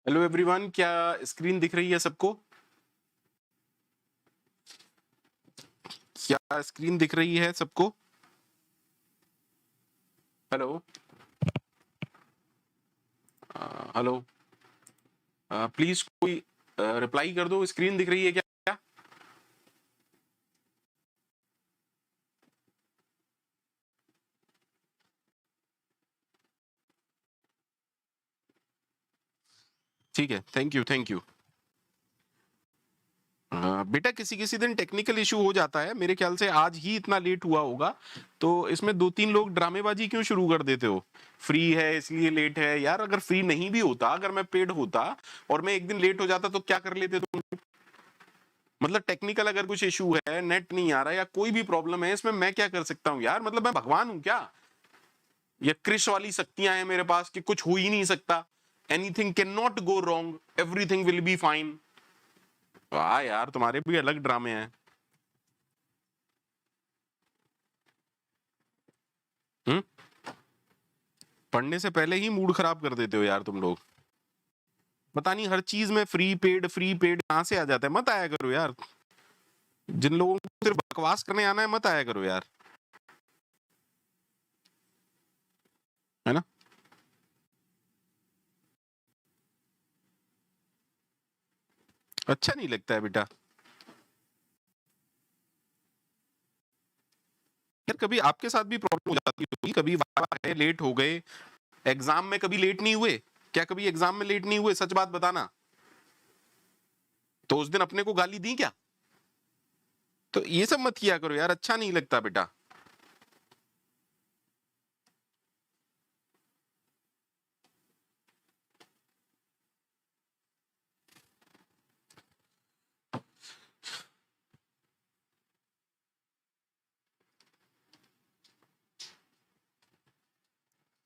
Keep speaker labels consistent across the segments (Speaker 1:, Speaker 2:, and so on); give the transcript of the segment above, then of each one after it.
Speaker 1: Hello everyone, क्या screen दिख रही है सबको? क्या स्क्रीन दिख रही है सबको? हेलो। हेलो। प्लीज कोई रिप्लाई कर दो। स्क्रीन दिख रही है क्या? ठीक है, थैंक यू थैंक यू। बेटा, किसी किसी दिन टेक्निकल इशू हो जाता है। मेरे ख्याल से आज ही इतना लेट हुआ होगा, तो इसमें दो तीन लोग ड्रामेबाजी क्यों शुरू कर देते हो? फ्री है इसलिए लेट है। यार, अगर फ्री नहीं भी होता, अगर मैं पेड होता और मैं एक दिन लेट हो जाता तो क्या कर लेते तुम? मतलब टेक्निकल अगर कुछ इशू है, नेट नहीं आ रहा या कोई भी प्रॉब्लम है, इसमें मैं क्या कर सकता हूँ यार? मतलब मैं भगवान हूं क्या? ये क्रिश वाली शक्तियां हैं मेरे पास कि कुछ हो ही नहीं सकता। Anything can not go wrong, everything will be fine. वाह यार, तुम्हारे भी अलग ड्रामे हैं। हम्म। पढ़ने से पहले ही मूड खराब कर देते हो यार तुम लोग। पता नहीं, हर चीज में फ्री पेड कहां से आ जाता है। मत आया करो यार। जिन लोगों को सिर्फ बकवास करने आना है, मत आया करो यार। है ना? अच्छा नहीं लगता है बेटा। यार, कभी आपके साथ भी प्रॉब्लम हो जाती होगी। कभी वाइवा है, लेट हो गए। एग्जाम में कभी लेट नहीं हुए? क्या कभी एग्जाम में लेट नहीं हुए? सच बात बताना। तो उस दिन अपने को गाली दी क्या? तो ये सब मत किया करो यार, अच्छा नहीं लगता बेटा।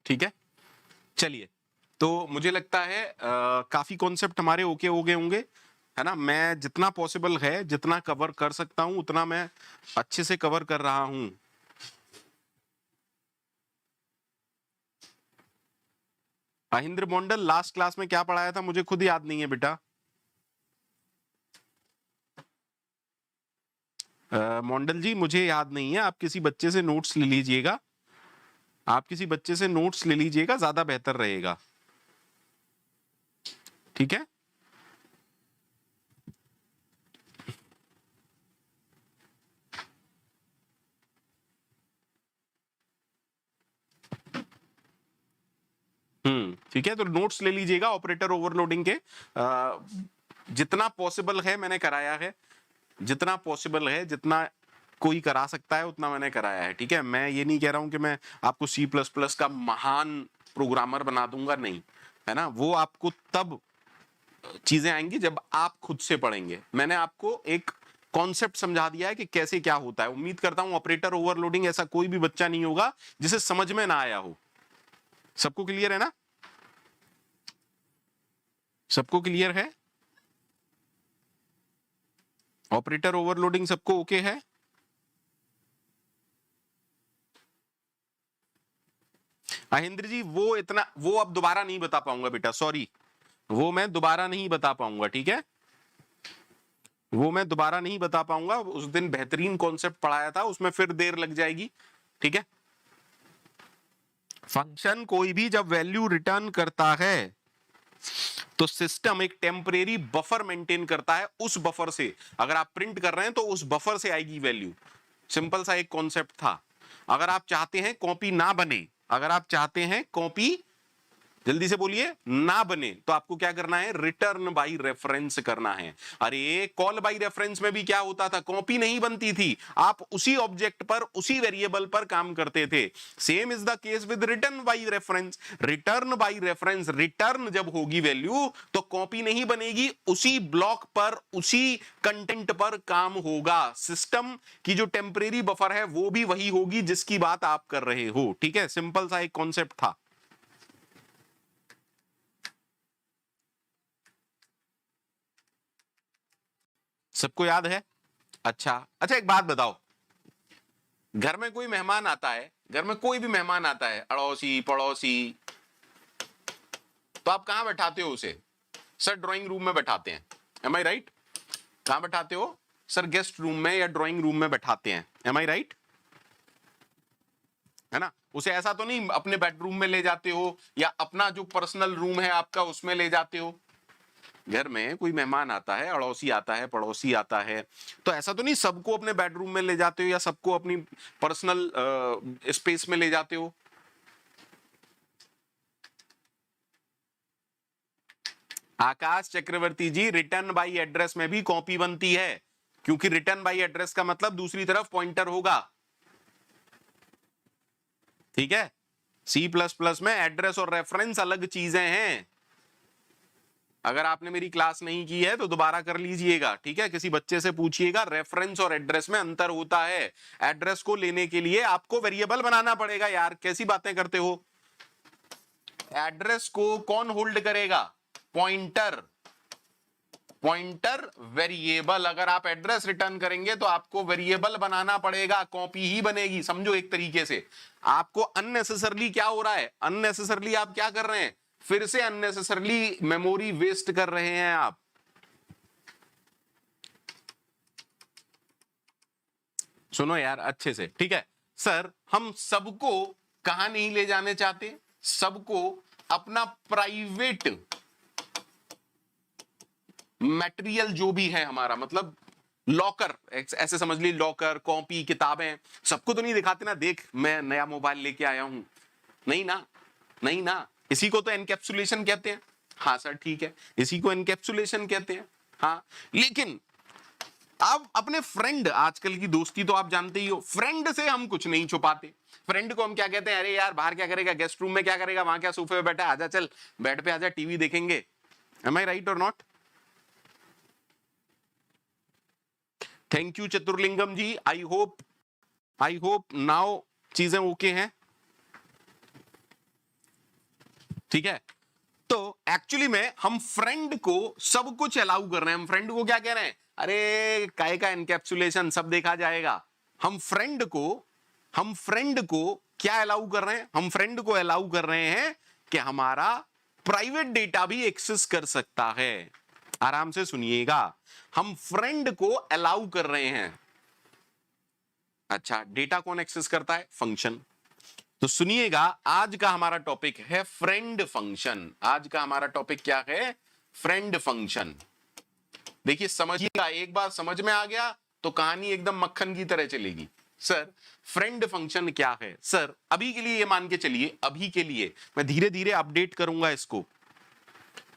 Speaker 1: ठीक है, चलिए। तो मुझे लगता है काफी कॉन्सेप्ट हमारे ओके हो गए होंगे। है ना? मैं जितना पॉसिबल है, जितना कवर कर सकता हूं, उतना मैं अच्छे से कवर कर रहा हूं। महिंद्र मोंडल, लास्ट क्लास में क्या पढ़ाया था मुझे खुद याद नहीं है बेटा। मोंडल जी, मुझे याद नहीं है। आप किसी बच्चे से नोट्स ले लीजिएगा। आप किसी बच्चे से नोट्स ले लीजिएगा, ज्यादा बेहतर रहेगा। ठीक है। ठीक है, तो नोट्स ले लीजिएगा ऑपरेटर ओवरलोडिंग के। जितना पॉसिबल है मैंने कराया है। जितना पॉसिबल है, जितना कोई करा सकता है, उतना मैंने कराया है। ठीक है, मैं ये नहीं कह रहा हूं कि मैं आपको सी प्लस प्लस का महान प्रोग्रामर बना दूंगा, नहीं। है ना? वो आपको तब चीजें आएंगी जब आप खुद से पढ़ेंगे। मैंने आपको एक कॉन्सेप्ट समझा दिया है कि कैसे क्या होता है। उम्मीद करता हूं ऑपरेटर ओवरलोडिंग ऐसा कोई भी बच्चा नहीं होगा जिसे समझ में ना आया हो। सबको क्लियर है ना? सबको क्लियर है? ऑपरेटर ओवरलोडिंग सबको ओके है? महेंद्र जी, वो अब दोबारा नहीं बता पाऊंगा बेटा, सॉरी। वो मैं दोबारा नहीं बता पाऊंगा। ठीक है, वो मैं दोबारा नहीं बता पाऊंगा। उस दिन बेहतरीन कॉन्सेप्ट पढ़ाया था, उसमें फिर देर लग जाएगी। ठीक है। फंक्शन कोई भी जब वैल्यू रिटर्न करता है तो सिस्टम एक टेम्परेरी बफर मेंटेन करता है। उस बफर से अगर आप प्रिंट कर रहे हैं तो उस बफर से आएगी वैल्यू। सिंपल सा एक कॉन्सेप्ट था। अगर आप चाहते हैं कॉपी ना बने, अगर आप चाहते हैं कॉपी, जल्दी से बोलिए, ना बने, तो आपको क्या करना है? रिटर्न बाई रेफरेंस करना है। अरे, कॉल बाई रेफरेंस में भी क्या होता था? कॉपी नहीं बनती थी। आप उसी ऑब्जेक्ट पर, उसी वेरिएबल पर काम करते थे। Same is the case with written by reference. Written by reference, return जब होगी वैल्यू तो कॉपी नहीं बनेगी, उसी ब्लॉक पर, उसी कंटेंट पर काम होगा। सिस्टम की जो टेम्परेरी बफर है वो भी वही होगी जिसकी बात आप कर रहे हो। ठीक है, सिंपल सा एक कॉन्सेप्ट था। सबको याद है? अच्छा अच्छा, एक बात बताओ। घर में कोई मेहमान आता है, घर में कोई भी मेहमान आता है, अड़ोसी पड़ोसी, तो आप कहां बैठाते हो उसे? सर ड्राइंग रूम में बैठाते हैं, एम आई राइट? कहां बैठाते हो सर? गेस्ट रूम में या ड्राइंग रूम में बैठाते हैं, एम आई राइट? है ना? उसे ऐसा तो नहीं अपने बेडरूम में ले जाते हो या अपना जो पर्सनल रूम है आपका उसमें ले जाते हो। घर में कोई मेहमान आता है, अड़ोसी आता है, पड़ोसी आता है, तो ऐसा तो नहीं सबको अपने बेडरूम में ले जाते हो या सबको अपनी पर्सनल स्पेस में ले जाते हो। आकाश चक्रवर्ती जी, रिटर्न बाय एड्रेस में भी कॉपी बनती है, क्योंकि रिटर्न बाय एड्रेस का मतलब दूसरी तरफ पॉइंटर होगा, ठीक है? सी प्लस प्लस में एड्रेस और रेफरेंस अलग चीजें हैं। अगर आपने मेरी क्लास नहीं की है तो दोबारा कर लीजिएगा, ठीक है? किसी बच्चे से पूछिएगा, रेफरेंस और एड्रेस में अंतर होता है। एड्रेस को लेने के लिए आपको वेरिएबल बनाना पड़ेगा यार, कैसी बातें करते हो? एड्रेस को कौन होल्ड करेगा? पॉइंटर। Pointer variable. अगर आप एड्रेस रिटर्न करेंगे तो आपको वेरिएबल बनाना पड़ेगा, कॉपी ही बनेगी, समझो एक तरीके से। आपको अननेसेसरली क्या हो रहा है? अननेसेसरली आप क्या कर रहे हैं? फिर से अननेसेसरली मेमोरी वेस्ट कर रहे हैं आप। सुनो यार अच्छे से, ठीक है? सर हम सबको कहां नहीं ले जाने चाहते? सबको अपना प्राइवेट मटेरियल जो भी है हमारा, मतलब लॉकर, ऐसे समझ ली, लॉकर, कॉपी, किताबें, सबको तो नहीं दिखाते ना, देख मैं नया मोबाइल लेके आया हूं, नहीं ना, नहीं ना। इसी को तो एनकैप्सुलेशन कहते हैं। हाँ सर ठीक है, इसी को एनकैप्सुलेशन कहते हैं। हाँ, लेकिन अब अपने फ्रेंड, आजकल की दोस्ती तो आप जानते ही हो, फ्रेंड से हम कुछ नहीं छुपाते। फ्रेंड को हम क्या कहते हैं? अरे यार बाहर क्या करेगा, गेस्ट रूम में क्या करेगा, वहां क्या सोफे पे बैठा, आजा चल बेड पे आजा, टीवी देखेंगे। एम आई राइट और not? Thank you Chaturlingam ji. I hope now चीजें ओके हैं, ठीक है? तो एक्चुअली में हम फ्रेंड को सब कुछ अलाउ कर रहे हैं। हम फ्रेंड को क्या कह रहे हैं? अरे काय का एनकैप्सुलेशन, सब देखा जाएगा। हम फ्रेंड को क्या अलाउ कर रहे हैं? हम फ्रेंड को अलाउ कर रहे हैं कि हमारा प्राइवेट डेटा भी एक्सेस कर सकता है। आराम से सुनिएगा, हम फ्रेंड को अलाउ कर रहे हैं। अच्छा, डेटा कौन एक्सेस करता है? फंक्शन। तो सुनिएगा, आज का हमारा टॉपिक है फ्रेंड फंक्शन। आज का हमारा टॉपिक क्या है? Friend function. देखिए समझिएगा, एक बार समझ में आ गया तो कहानी एकदम मक्खन की तरह चलेगी। सर फ्रेंड फंक्शन क्या है? सर अभी के लिए ये मान के चलिए, अभी के लिए मैं धीरे धीरे अपडेट करूंगा इसको,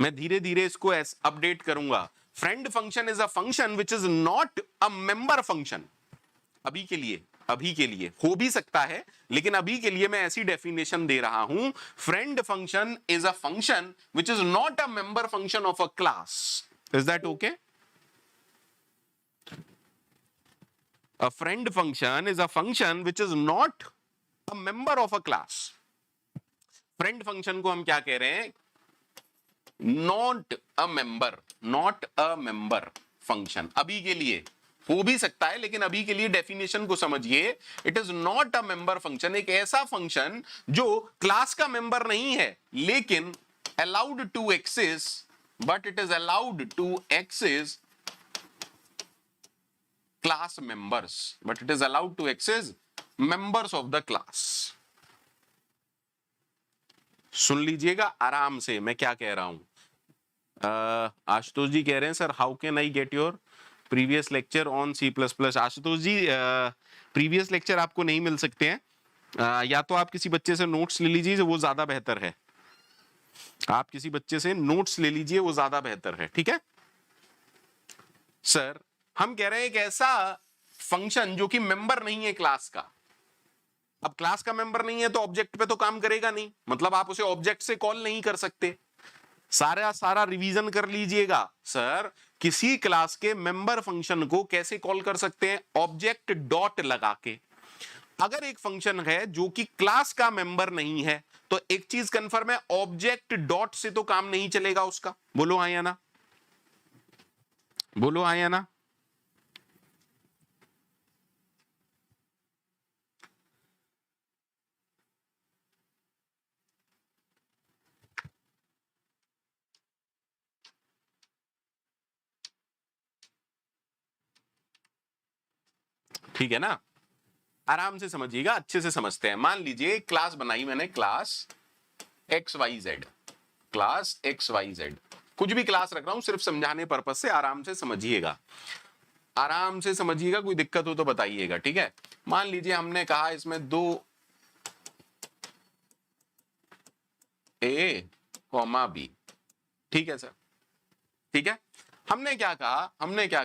Speaker 1: मैं धीरे धीरे इसको अपडेट करूंगा। Friend function is a function which is not a member function. अभी के लिए हो भी सकता है, लेकिन अभी के लिए मैं ऐसी डेफिनेशन दे रहा हूं, friend function is a function which is not a member function of a class. Is that okay? A friend function is a function which is not a member of a class. Friend function को हम क्या कह रहे हैं? Not a member function. अभी के लिए हो भी सकता है, लेकिन अभी के लिए डेफिनेशन को समझिए। It is not a member function, एक ऐसा फंक्शन जो क्लास का मेंबर नहीं है, लेकिन allowed to access, but it is allowed to access class members, but it is allowed to access members of the class. सुन लीजिएगा आराम से मैं क्या कह रहा हूं। आशुतोष जी कह रहे हैं sir how can I get your previous lecture on C plus plus. Ashutosh ji previous lecture आपको नहीं मिल सकते हैं, या तो आप किसी बच्चे से नोट्स ले लीजिए, वो ज्यादा बेहतर है। आप किसी बच्चे से नोट्स ले लीजिए, वो ज्यादा बेहतर है, ठीक है? सर हम कह रहे हैं एक ऐसा फंक्शन जो कि मेंबर नहीं है क्लास का। अब क्लास का मेंबर नहीं है तो ऑब्जेक्ट पे तो काम करेगा नहीं, मतलब आप उसे ऑब्जेक्ट से कॉल नहीं कर सकते। सारा रिवीजन कर लीजिएगा। सर किसी क्लास के मेंबर फंक्शन को कैसे कॉल कर सकते हैं? ऑब्जेक्ट डॉट लगा के। अगर एक फंक्शन है जो कि क्लास का मेंबर नहीं है तो एक चीज कंफर्म है, ऑब्जेक्ट डॉट से तो काम नहीं चलेगा उसका। बोलो हाँ या ना, बोलो हाँ या ना। ठीक है ना, आराम से समझिएगा, अच्छे से समझते हैं। मान लीजिए क्लास बनाई मैंने, क्लास XYZ, क्लास XYZ, कुछ भी क्लास रख रहा हूं सिर्फ समझाने पर्पस से, आराम से समझिएगा, आराम से समझिएगा, कोई दिक्कत हो तो बताइएगा, ठीक है। मान लीजिए हमने कहा इसमें 2 A, B, ठीक है सर, ठीक है। हमने क्या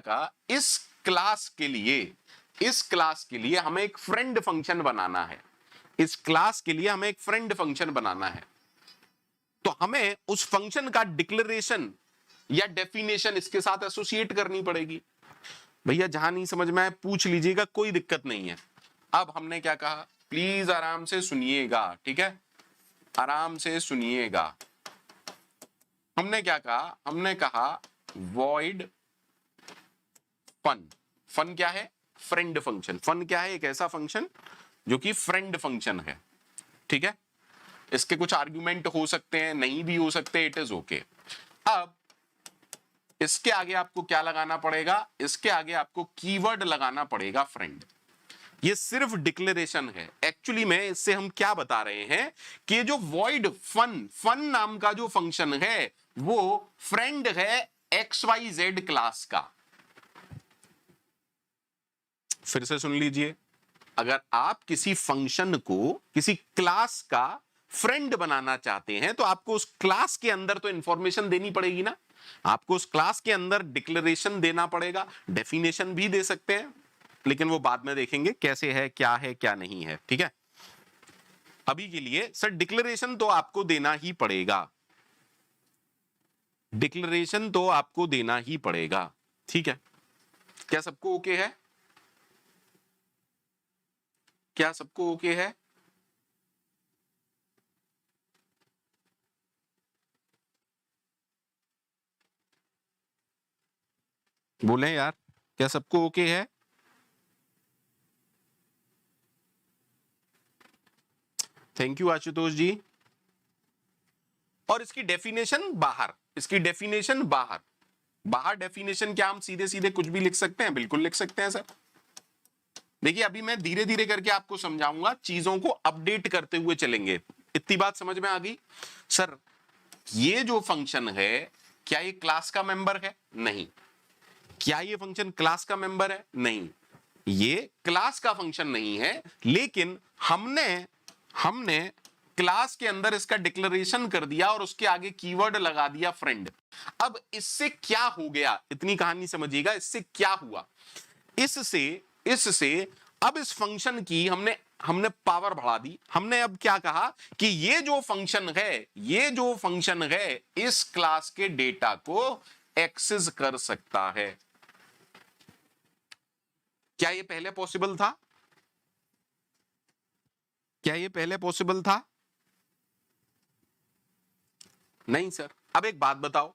Speaker 1: कहा, इस क्लास के लिए हमें एक फ्रेंड फंक्शन बनाना है, इस क्लास के लिए हमें एक फ्रेंड फंक्शन बनाना है, तो हमें उस फंक्शन का डिक्लेरेशन या डेफिनेशन इसके साथ एसोसिएट करनी पड़ेगी। भैया जहां नहीं समझ में आए पूछ लीजिएगा, कोई दिक्कत नहीं है। अब हमने क्या कहा, प्लीज आराम से सुनिएगा, ठीक है, आराम से सुनिएगा। हमने क्या कहा, हमने कहा void फन क्या है, फ्रेंड फंक्शन। फन क्या है, एक ऐसा फंक्शन जो कि फ्रेंड फंक्शन है, ठीक है। इसके कुछ आर्गुमेंट हो सकते हैं, नहीं भी हो सकते, इट इज ओके। अब इसके आगे आपको क्या लगाना पड़ेगा, इसके आगे आपको कीवर्ड लगाना पड़ेगा फ्रेंड। ये सिर्फ डिक्लेरेशन है, एक्चुअली में इससे हम क्या बता रहे हैं कि जो void फन नाम का जो फंक्शन है वो फ्रेंड है XYZ क्लास का। फिर से सुन लीजिए, अगर आप किसी फंक्शन को किसी क्लास का फ्रेंड बनाना चाहते हैं तो आपको उस क्लास के अंदर तो इंफॉर्मेशन देनी पड़ेगी ना, आपको उस क्लास के अंदर डिक्लेरेशन देना पड़ेगा, डेफिनेशन भी दे सकते हैं, लेकिन वो बाद में देखेंगे कैसे है क्या नहीं है, ठीक है। अभी के लिए सर डिक्लेरेशन तो आपको देना ही पड़ेगा, डिक्लेरेशन तो आपको देना ही पड़ेगा, ठीक है। क्या सबको ओके है, क्या सबको ओके है? बोले यार, क्या सबको ओके है? थैंक यू आशुतोष जी। और इसकी डेफिनेशन बाहर, इसकी डेफिनेशन बाहर, बाहर डेफिनेशन क्या हम सीधे सीधे कुछ भी लिख सकते हैं? बिल्कुल लिख सकते हैं सर। देखिए अभी मैं धीरे धीरे करके आपको समझाऊंगा, चीजों को अपडेट करते हुए चलेंगे। इतनी बात समझ में आ गई? सर ये जो फंक्शन है क्या ये क्लास का मेंबर है? नहीं। क्या ये फंक्शन क्लास का मेंबर है? नहीं, ये क्लास का फंक्शन नहीं है, लेकिन हमने क्लास के अंदर इसका डिक्लेरेशन कर दिया और उसके आगे कीवर्ड लगा दिया फ्रेंड। अब इससे क्या हो गया, इतनी कहानी समझिएगा, इससे क्या हुआ, इससे अब इस फंक्शन की हमने पावर बढ़ा दी। हमने अब क्या कहा कि ये जो फंक्शन है इस क्लास के डेटा को एक्सेस कर सकता है। क्या ये पहले पॉसिबल था? क्या ये पहले पॉसिबल था? नहीं सर। अब एक बात बताओ,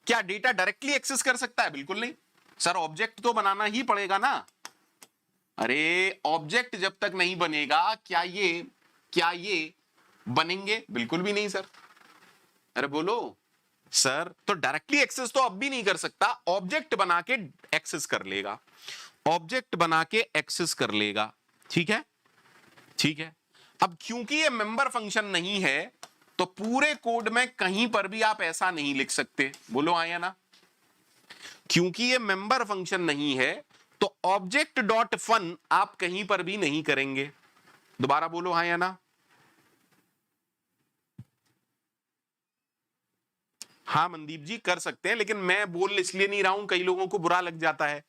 Speaker 1: क्या डेटा डायरेक्टली एक्सेस कर सकता है? बिल्कुल नहीं सर, ऑब्जेक्ट तो बनाना ही पड़ेगा ना। अरे ऑब्जेक्ट जब तक नहीं बनेगा क्या ये बनेंगे? बिल्कुल भी नहीं सर। अरे बोलो सर, तो डायरेक्टली एक्सेस तो अब भी नहीं कर सकता, ऑब्जेक्ट बना के एक्सेस कर लेगा, ऑब्जेक्ट बना के एक्सेस कर लेगा, ठीक है, ठीक है। अब क्योंकि ये मेंबर फंक्शन नहीं है तो पूरे कोड में कहीं पर भी आप ऐसा नहीं लिख सकते। बोलो हाँ या ना? क्योंकि ये मेंबर फंक्शन नहीं है तो ऑब्जेक्ट डॉट फन आप कहीं पर भी नहीं करेंगे। दोबारा बोलो हाँ या ना? हाँ मनदीप जी कर सकते हैं, लेकिन मैं बोल इसलिए नहीं रहा हूं, कई लोगों को बुरा लग जाता है,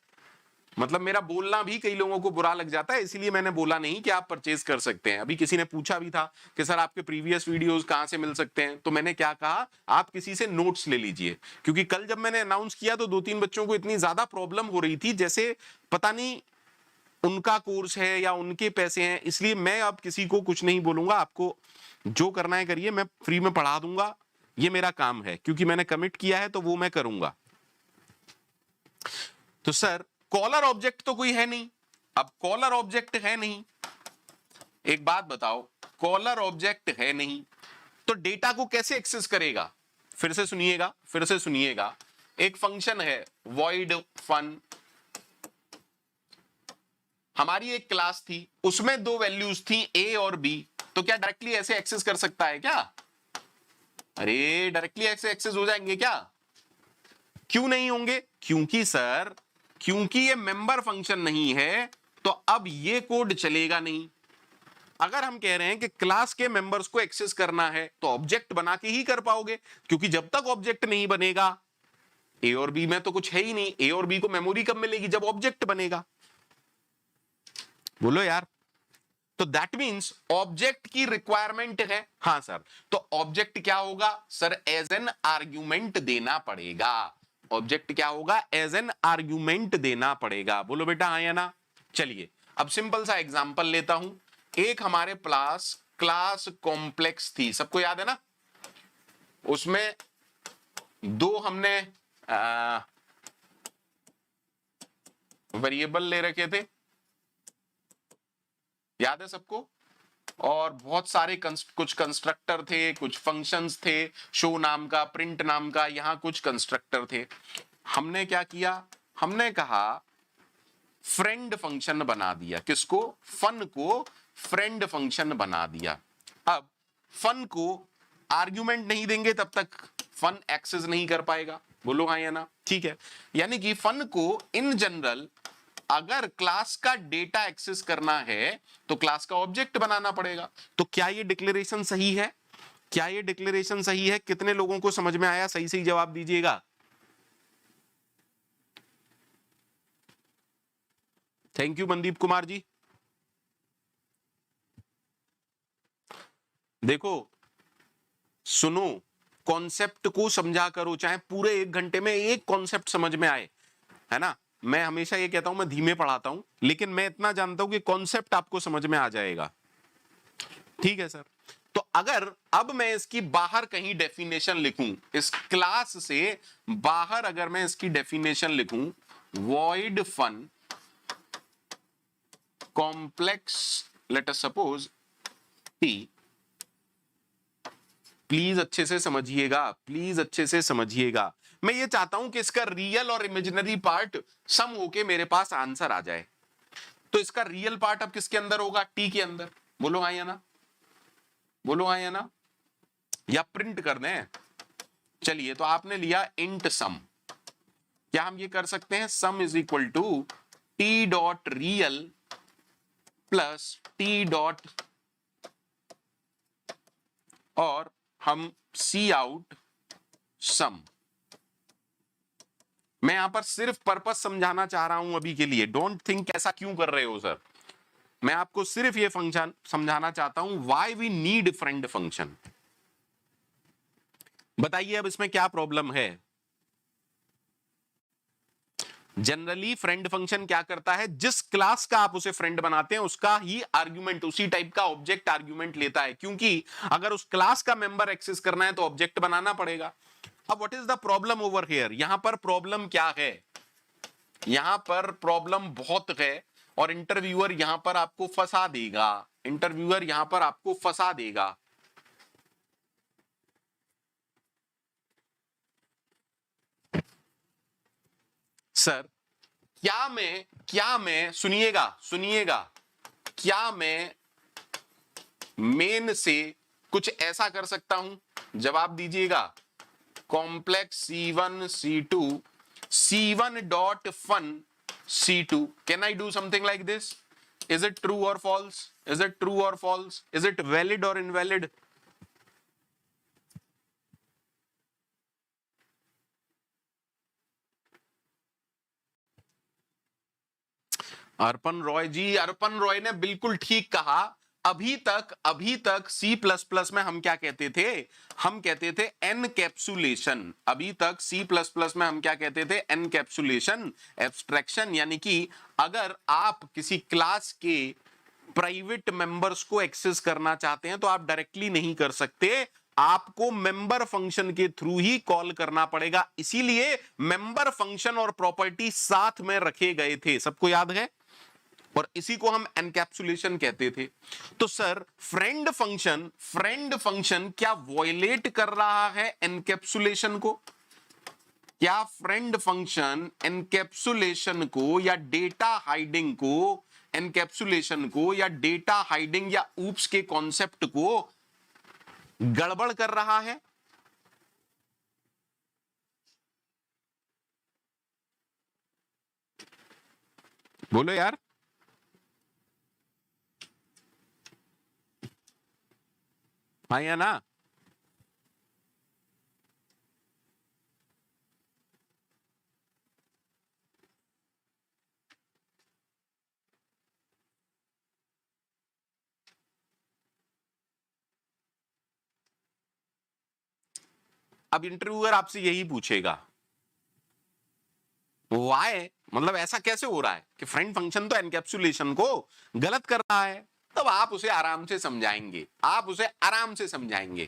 Speaker 1: मतलब मेरा बोलना भी कई लोगों को बुरा लग जाता है, इसलिए मैंने बोला नहीं कि आप परचेज कर सकते हैं। अभी किसी ने पूछा भी था कि सर आपके प्रीवियस वीडियोस कहां से मिल सकते हैं, तो मैंने क्या कहा, आप किसी से नोट्स ले लीजिए, क्योंकि कल जब मैंने अनाउंस किया तो 2-3 बच्चों को इतनी ज्यादा प्रॉब्लम हो रही थी जैसे पता नहीं उनका कोर्स है या उनके पैसे हैं, इसलिए मैं अब किसी को कुछ नहीं बोलूंगा। आपको जो करना है करिए, मैं फ्री में पढ़ा दूंगा, ये मेरा काम है, क्योंकि मैंने कमिट किया है तो वो मैं करूंगा। तो सर कॉलर ऑब्जेक्ट तो कोई है नहीं, अब कॉलर ऑब्जेक्ट है नहीं, एक बात बताओ, कॉलर ऑब्जेक्ट है नहीं तो डेटा को कैसे एक्सेस करेगा? फिर से सुनिएगा, एक फंक्शन है void fun, हमारी एक क्लास थी, उसमें दो वैल्यूज थी ए और बी, तो क्या डायरेक्टली ऐसे एक्सेस कर सकता है क्या? अरे डायरेक्टली ऐसे एक्सेस हो जाएंगे क्या? क्यों नहीं होंगे? क्योंकि सर, क्योंकि ये मेंबर फंक्शन नहीं है, तो अब ये कोड चलेगा नहीं। अगर हम कह रहे हैं कि क्लास के मेंबर्स को एक्सेस करना है तो ऑब्जेक्ट बना के ही कर पाओगे, क्योंकि जब तक ऑब्जेक्ट नहीं बनेगा, ए और बी में तो कुछ है ही नहीं, ए और बी को मेमोरी कब मिलेगी? जब ऑब्जेक्ट बनेगा। बोलो यार। तो दैट मींस ऑब्जेक्ट की रिक्वायरमेंट है। हाँ सर, तो ऑब्जेक्ट क्या होगा सर? एज एन आर्ग्यूमेंट देना पड़ेगा। ऑब्जेक्ट क्या होगा? एज एन आर्ग्यूमेंट देना पड़ेगा। बोलो बेटा हाँ या ना? चलिए अब सिंपल सा एग्जांपल लेता हूं। एक हमारे पास क्लास कॉम्प्लेक्स थी, सबको याद है ना? उसमें दो हमने वेरिएबल ले रखे थे, याद है सबको? और बहुत सारे कुछ कंस्ट्रक्टर थे, कुछ फंक्शंस थे, शो नाम का, प्रिंट नाम का, यहां कुछ कंस्ट्रक्टर थे। हमने क्या किया? हमने कहा फ्रेंड फंक्शन बना दिया। किसको? फन को फ्रेंड फंक्शन बना दिया। अब फन को आर्ग्यूमेंट नहीं देंगे तब तक फन एक्सेस नहीं कर पाएगा। बोलो हाँ या ना? ठीक है, यानी कि फन को इन जनरल अगर क्लास का डेटा एक्सेस करना है तो क्लास का ऑब्जेक्ट बनाना पड़ेगा। तो क्या ये डिक्लेरेशन सही है? क्या ये डिक्लेरेशन सही है? कितने लोगों को समझ में आया? सही सही जवाब दीजिएगा। Thank you Mandeep Kumar ji. देखो सुनो, कॉन्सेप्ट को समझा करो, चाहे पूरे 1 घंटे में एक कॉन्सेप्ट समझ में आए, है ना? मैं हमेशा ये कहता हूं मैं धीमे पढ़ाता हूं, लेकिन मैं इतना जानता हूं कि कॉन्सेप्ट आपको समझ में आ जाएगा। ठीक है सर। तो अगर अब मैं इसकी बाहर कहीं डेफिनेशन लिखूं, इस क्लास से बाहर अगर मैं इसकी डेफिनेशन लिखूं, void fun complex let us suppose T, please अच्छे से समझिएगा, प्लीज अच्छे से समझिएगा। मैं ये चाहता हूं कि इसका रियल और इमेजिनरी पार्ट सम होके मेरे पास आंसर आ जाए। तो इसका रियल पार्ट अब किसके अंदर होगा? टी के अंदर। बोलो हाँ या ना? बोलो हाँ या ना? या प्रिंट कर दें? चलिए, तो आपने लिया इंट सम। क्या हम ये कर सकते हैं? Sum is equal to T dot real plus T dot, और हम सी आउट सम। मैं यहां पर सिर्फ पर्पस समझाना चाह रहा हूं अभी के लिए। डोंट थिंक ऐसा क्यों कर रहे हो सर। मैं आपको सिर्फ ये फंक्शन समझाना चाहता हूं, why we need friend function. बताइए अब इसमें क्या प्रॉब्लम है? जनरली फ्रेंड फंक्शन क्या करता है? जिस क्लास का आप उसे फ्रेंड बनाते हैं उसका ही आर्गुमेंट, उसी टाइप का ऑब्जेक्ट आर्गुमेंट लेता है, क्योंकि अगर उस क्लास का मेंबर एक्सेस करना है तो ऑब्जेक्ट बनाना पड़ेगा। अब what is the problem over here? यहां पर प्रॉब्लम क्या है? यहां पर प्रॉब्लम बहुत है, और इंटरव्यूअर यहां पर आपको फंसा देगा। इंटरव्यूअर यहां पर आपको फंसा देगा। सर क्या मैं सुनिएगा, सुनिएगा, क्या मैं मेन से कुछ ऐसा कर सकता हूं? जवाब दीजिएगा। Complex C1 C2 C1 dot fun C2, can I do something like this? Is it true और फॉल्स? इज इट ट्रू और फॉल्स? इज इट वैलिड और इनवैलिड? अर्पण रॉय जी, अर्पण रॉय ने बिल्कुल ठीक कहा। अभी तक सी प्लस प्लस में हम क्या कहते थे? हम कहते थे एनकैप्सुलेशन। अभी तक सी प्लस प्लस में हम क्या कहते थे? Encapsulation, abstraction. यानी कि अगर आप किसी क्लास के प्राइवेट मेंबर्स को एक्सेस करना चाहते हैं तो आप डायरेक्टली नहीं कर सकते, आपको मेंबर फंक्शन के थ्रू ही कॉल करना पड़ेगा। इसीलिए मेंबर फंक्शन और प्रॉपर्टी साथ में रखे गए थे, सबको याद है? और इसी को हम एनकैप्सुलेशन कहते थे। तो सर फ्रेंड फंक्शन क्या वॉयलेट कर रहा है एनकैप्सुलेशन को? क्या फ्रेंड फंक्शन एनकैप्सुलेशन को या डेटा हाइडिंग को एनकैप्सुलेशन को या डेटा हाइडिंग या ऊप्स के कॉन्सेप्ट को गड़बड़ कर रहा है? बोलो यार। हाँ या ना? अब इंटरव्यूअर आपसे यही पूछेगा, वाई, मतलब ऐसा कैसे हो रहा है कि फ्रेंड फंक्शन तो एनकैप्सुलेशन को गलत कर रहा है। तब आप उसे आराम से समझाएंगे, आप उसे आराम से समझाएंगे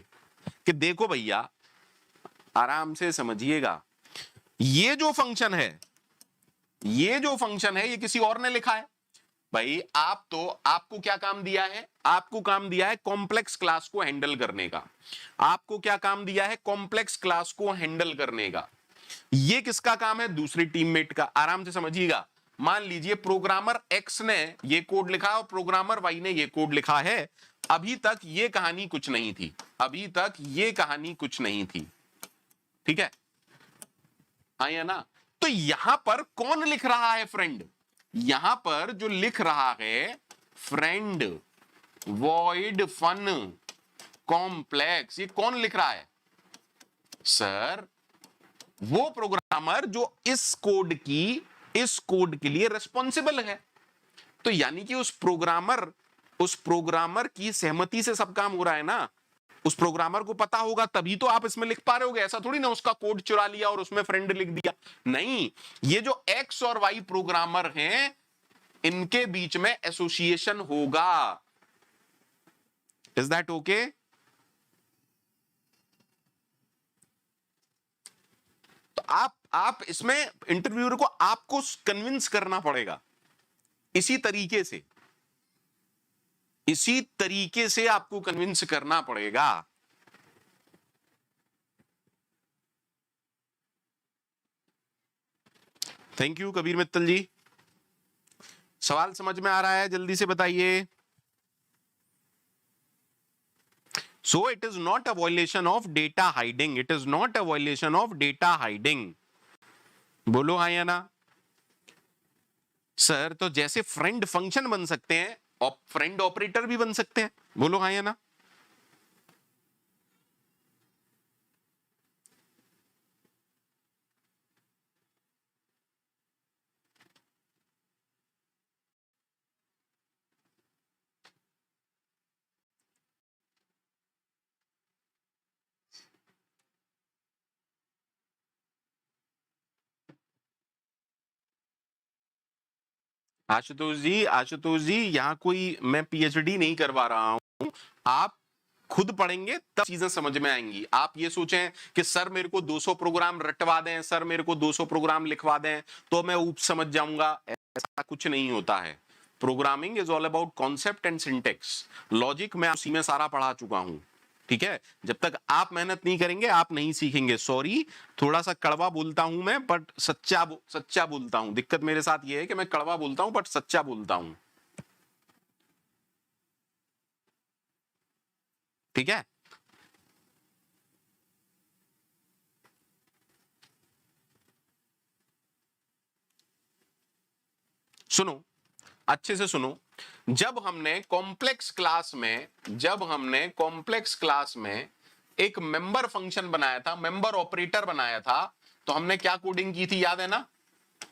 Speaker 1: कि देखो भैया, आराम से समझिएगा, ये जो फंक्शन है, ये जो फंक्शन है, ये किसी और ने लिखा है भाई। आपको क्या काम दिया है? आपको काम दिया है कॉम्प्लेक्स क्लास को हैंडल करने का। आपको क्या काम दिया है? कॉम्प्लेक्स क्लास को हैंडल करने का। ये किसका काम है? दूसरी टीममेट का। आराम से समझिएगा। मान लीजिए प्रोग्रामर एक्स ने ये कोड लिखा और प्रोग्रामर वाई ने ये कोड लिखा है। अभी तक ये कहानी कुछ नहीं थी, अभी तक ये कहानी कुछ नहीं थी, ठीक है? हाँ या ना? तो यहां पर कौन लिख रहा है फ्रेंड? यहां पर जो लिख रहा है फ्रेंड वॉइड फन कॉम्प्लेक्स, ये कौन लिख रहा है सर? वो प्रोग्रामर जो इस कोड के लिए रिस्पॉन्सिबल है। तो यानी कि उस प्रोग्रामर की सहमति से सब काम हो रहा है ना। उस प्रोग्रामर को पता होगा तभी तो आप इसमें लिख पा रहे होगे। ऐसा थोड़ी ना उसका कोड चुरा लिया और उसमें फ्रेंड लिख दिया। नहीं, ये जो एक्स और वाई प्रोग्रामर हैं, इनके बीच में एसोसिएशन होगा। Is that okay? तो आप इसमें इंटरव्यूअर को आपको कन्विंस करना पड़ेगा इसी तरीके से, इसी तरीके से आपको कन्विंस करना पड़ेगा। थैंक यू कबीर मित्तल जी। सवाल समझ में आ रहा है? जल्दी से बताइए। So it is not a violation of data hiding. It is not a violation of data hiding. बोलो हाँ या ना? सर, तो जैसे फ्रेंड फंक्शन बन सकते हैं और फ्रेंड ऑपरेटर भी बन सकते हैं। बोलो हाँ या ना? आशुतोष जी, यहाँ कोई मैं पीएचडी नहीं करवा रहा हूं। आप खुद पढ़ेंगे तब चीजें समझ में आएंगी। आप ये सोचें कि सर मेरे को 200 प्रोग्राम रटवा दें, सर मेरे को 200 प्रोग्राम लिखवा दें तो मैं ऊप समझ जाऊंगा, ऐसा कुछ नहीं होता है। Programming is all about concept and syntax. Logic मैं उसी में सारा पढ़ा चुका हूं, ठीक है? जब तक आप मेहनत नहीं करेंगे आप नहीं सीखेंगे। सॉरी, थोड़ा सा कड़वा बोलता हूं मैं, बट सच्चा बोलता हूं। दिक्कत मेरे साथ ये है कि मैं कड़वा बोलता हूं बट सच्चा बोलता हूं, ठीक है? सुनो, अच्छे से सुनो। जब हमने कॉम्प्लेक्स क्लास में एक मेंबर फंक्शन बनाया था, मेंबर ऑपरेटर बनाया था, तो हमने क्या कोडिंग की थी, याद है ना?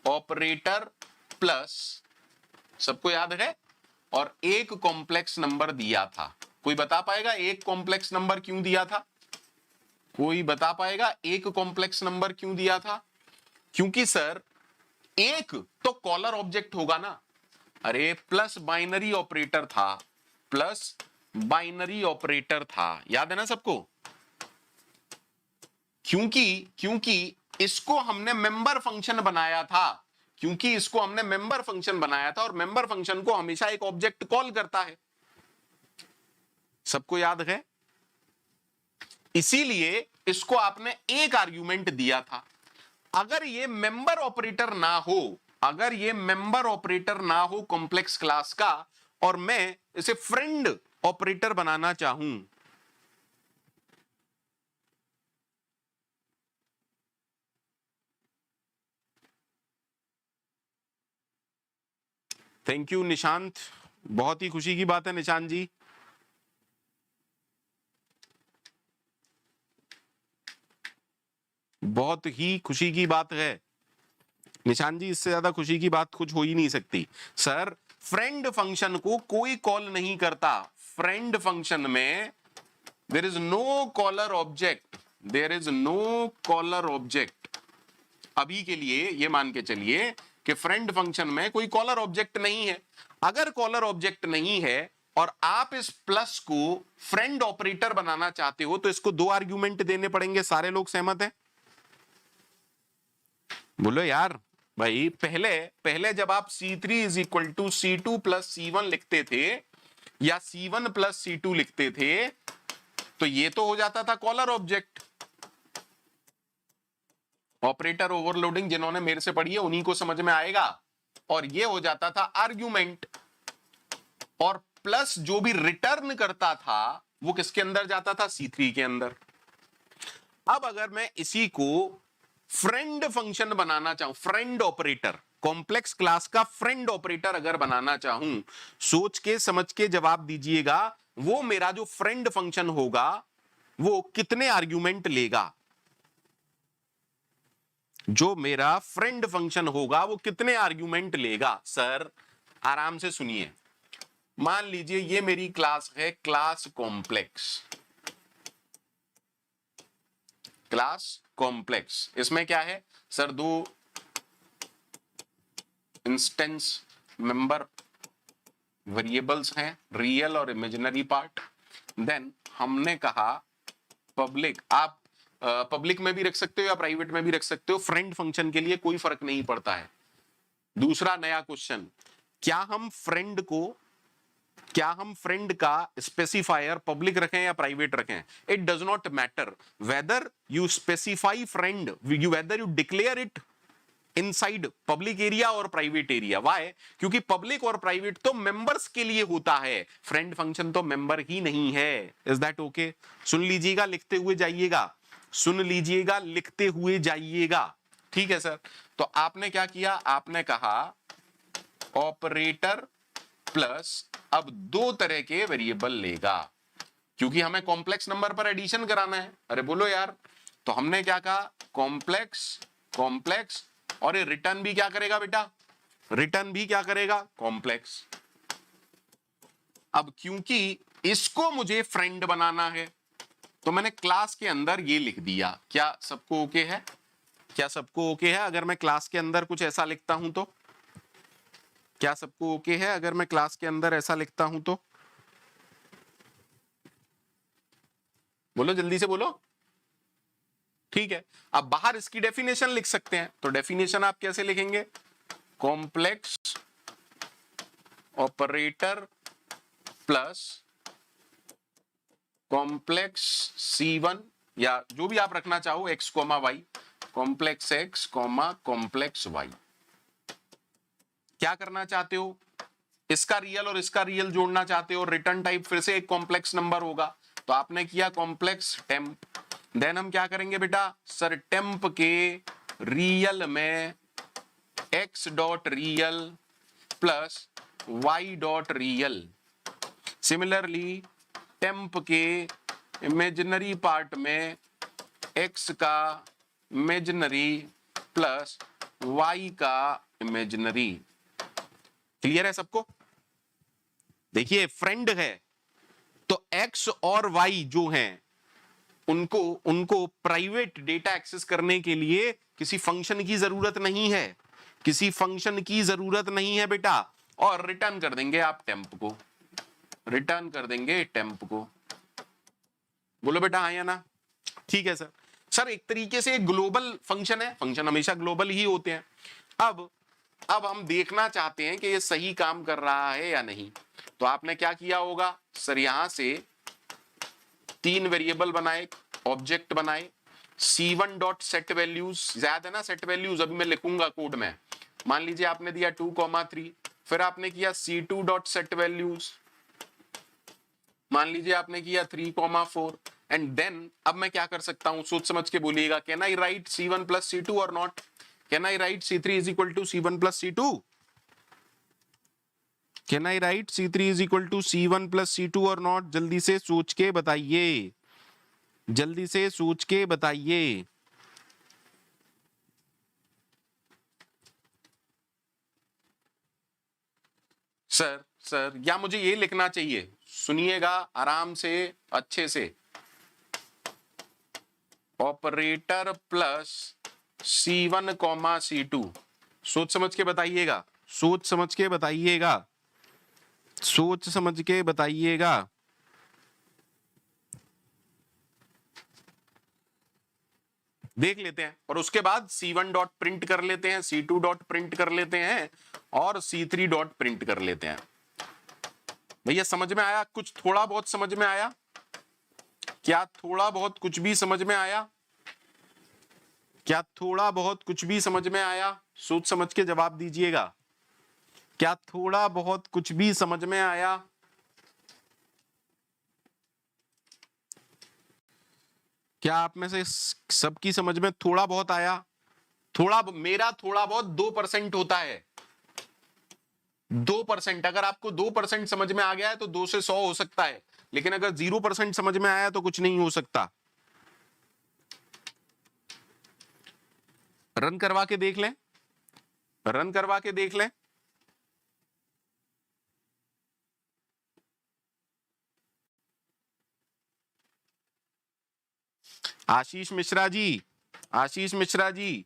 Speaker 1: ऑपरेटर प्लस, सबको याद है? और एक कॉम्प्लेक्स नंबर दिया था। कोई बता पाएगा एक कॉम्प्लेक्स नंबर क्यों दिया था? कोई बता पाएगा एक कॉम्प्लेक्स नंबर क्यों दिया था? क्योंकि सर एक तो कॉलर ऑब्जेक्ट होगा ना। अरे प्लस बाइनरी ऑपरेटर था, प्लस बाइनरी ऑपरेटर था, याद है ना सबको? क्योंकि इसको हमने मेंबर फंक्शन बनाया था, क्योंकि इसको हमने मेंबर फंक्शन बनाया था, और मेंबर फंक्शन को हमेशा एक ऑब्जेक्ट कॉल करता है। सबको याद है? इसीलिए इसको आपने एक आर्गुमेंट दिया था। अगर ये मेंबर ऑपरेटर ना हो, अगर ये मेंबर ऑपरेटर ना हो कॉम्प्लेक्स क्लास का और मैं इसे फ्रेंड ऑपरेटर बनाना चाहूं, थैंक यू निशांत, बहुत ही खुशी की बात है निशांत जी। बहुत ही खुशी की बात है निशांत जी, इससे ज्यादा खुशी की बात कुछ हो ही नहीं सकती। सर फ्रेंड फंक्शन को कोई कॉल नहीं करता, फ्रेंड फंक्शन में there is no caller object, there is no caller object. अभी के लिए ये मान के चलिए कि फ्रेंड फंक्शन में कोई कॉलर ऑब्जेक्ट नहीं है। अगर कॉलर ऑब्जेक्ट नहीं है और आप इस प्लस को फ्रेंड ऑपरेटर बनाना चाहते हो तो इसको 2 आर्ग्यूमेंट देने पड़ेंगे। सारे लोग सहमत हैं? बोलो यार भाई। पहले पहले जब आप C3 is equal to C2 plus C1 लिखते थे या C1 प्लस C2 लिखते थे तो ये तो हो जाता था कॉलर ऑब्जेक्ट। ऑपरेटर ओवरलोडिंग जिन्होंने मेरे से पढ़ी है उन्हीं को समझ में आएगा। और ये हो जाता था आर्ग्यूमेंट, और प्लस जो भी रिटर्न करता था वो किसके अंदर जाता था? C3 के अंदर। अब अगर मैं इसी को फ्रेंड फंक्शन बनाना चाहूं, फ्रेंड ऑपरेटर, कॉम्प्लेक्स क्लास का फ्रेंड ऑपरेटर अगर बनाना चाहूं, सोच के समझ के जवाब दीजिएगा, वो मेरा जो फ्रेंड फंक्शन होगा वो कितने आर्ग्यूमेंट लेगा? जो मेरा फ्रेंड फंक्शन होगा वो कितने आर्ग्यूमेंट लेगा? सर आराम से सुनिए, मान लीजिए ये मेरी क्लास है, क्लास कॉम्प्लेक्स, क्लास कॉम्प्लेक्स। इसमें क्या है सर? 2 इंस्टेंस मेंबर वेरिएबल्स हैं, रियल और इमेजिनरी पार्ट। देन हमने कहा पब्लिक, आप पब्लिक में भी रख सकते हो या प्राइवेट में भी रख सकते हो, फ्रेंड फंक्शन के लिए कोई फर्क नहीं पड़ता है। दूसरा नया क्वेश्चन, क्या हम फ्रेंड का स्पेसिफायर पब्लिक रखें या प्राइवेट रखें? It does not matter whether you specify friend, whether you declare it inside public area और प्राइवेट एरिया। वाई? क्योंकि पब्लिक और प्राइवेट तो मेंबर्स के लिए होता है, फ्रेंड फंक्शन तो मेंबर ही नहीं है। Is that okay? सुन लीजिएगा, लिखते हुए जाइएगा, सुन लीजिएगा, लिखते हुए जाइएगा। ठीक है सर। तो आपने क्या किया? आपने कहा ऑपरेटर प्लस, अब 2 तरह के वेरिएबल लेगा क्योंकि हमें कॉम्प्लेक्स नंबर पर एडिशन कराना है। अरे बोलो यार। तो हमने क्या कहा? कॉम्प्लेक्स, कॉम्प्लेक्स, और ये रिटर्न भी क्या करेगा बेटा? रिटर्न भी क्या करेगा? कॉम्प्लेक्स। अब क्योंकि इसको मुझे फ्रेंड बनाना है तो मैंने क्लास के अंदर ये लिख दिया। क्या सबको ओके है? क्या सबको ओके है अगर मैं क्लास के अंदर कुछ ऐसा लिखता हूं तो? क्या सबको ओके है अगर मैं क्लास के अंदर ऐसा लिखता हूं तो? बोलो, जल्दी से बोलो। ठीक है। अब बाहर इसकी डेफिनेशन लिख सकते हैं, तो डेफिनेशन आप कैसे लिखेंगे? Complex operator plus complex C1 या जो भी आप रखना चाहो, x, y, complex x, complex y। क्या करना चाहते हो? इसका रियल और इसका रियल जोड़ना चाहते हो। रिटर्न टाइप फिर से एक कॉम्प्लेक्स नंबर होगा, तो आपने किया कॉम्प्लेक्स टेम्प। देन हम क्या करेंगे बेटा? सर टेम्प के रियल में x dot real plus y dot real. Similarly temp के इमेजिनरी पार्ट में x का इमेजिनरी प्लस y का इमेजिनरी। क्लियर है सबको? देखिए फ्रेंड है तो x और y जो हैं उनको प्राइवेट डेटा एक्सेस करने के लिए किसी फंक्शन की जरूरत नहीं है, किसी फंक्शन की जरूरत नहीं है बेटा। और रिटर्न कर देंगे आप टेम्प को, रिटर्न कर देंगे टेम्प को। बोलो बेटा हाँ या ना? ठीक है सर। सर एक तरीके से ग्लोबल फंक्शन है, फंक्शन हमेशा ग्लोबल ही होते हैं। अब हम देखना चाहते हैं कि ये सही काम कर रहा है या नहीं। तो आपने क्या किया होगा? सर यहां से 3 वेरिएबल बनाए, ऑब्जेक्ट बनाए। C1 डॉट सेट वैल्यूज, याद है ना सेट वैल्यूज? अभी मैं लिखूंगा कोड में। मान लीजिए आपने दिया 2,3, फिर आपने किया C2 डॉट सेट वैल्यूज, मान लीजिए आपने किया 3,4 एंड देन अब मैं क्या कर सकता हूं, सोच समझ के बोलिएगा, can I right C1 plus C2 और not? Can I write C3 is equal to C1 plus C2? Can I write C3 is equal to C1 plus C2 और नॉट? जल्दी से सोच के बताइए, जल्दी से सोच के बताइए। सर या मुझे ये लिखना चाहिए, सुनिएगा आराम से अच्छे से, operator plus C1 comma C2, सोच समझ के बताइएगा, सोच समझ के बताइएगा, सोच समझ के बताइएगा। देख लेते हैं और उसके बाद C1 डॉट प्रिंट कर लेते हैं, C2 डॉट प्रिंट कर लेते हैं और C3 डॉट प्रिंट कर लेते हैं। भैया समझ में आया? कुछ थोड़ा बहुत समझ में आया क्या? थोड़ा बहुत कुछ भी समझ में आया क्या? थोड़ा बहुत कुछ भी समझ में आया? सोच समझ के जवाब दीजिएगा। क्या थोड़ा बहुत कुछ भी समझ में आया? क्या आप में से सबकी समझ में थोड़ा बहुत आया? थोड़ा, मेरा थोड़ा बहुत 2% होता है, 2%। अगर आपको 2% समझ में आ गया है तो 2 से 100 हो सकता है, लेकिन अगर 0% समझ में आया तो कुछ नहीं हो सकता। रन करवा के देख लें, रन करवा के देख लें। आशीष मिश्रा जी, आशीष मिश्रा जी,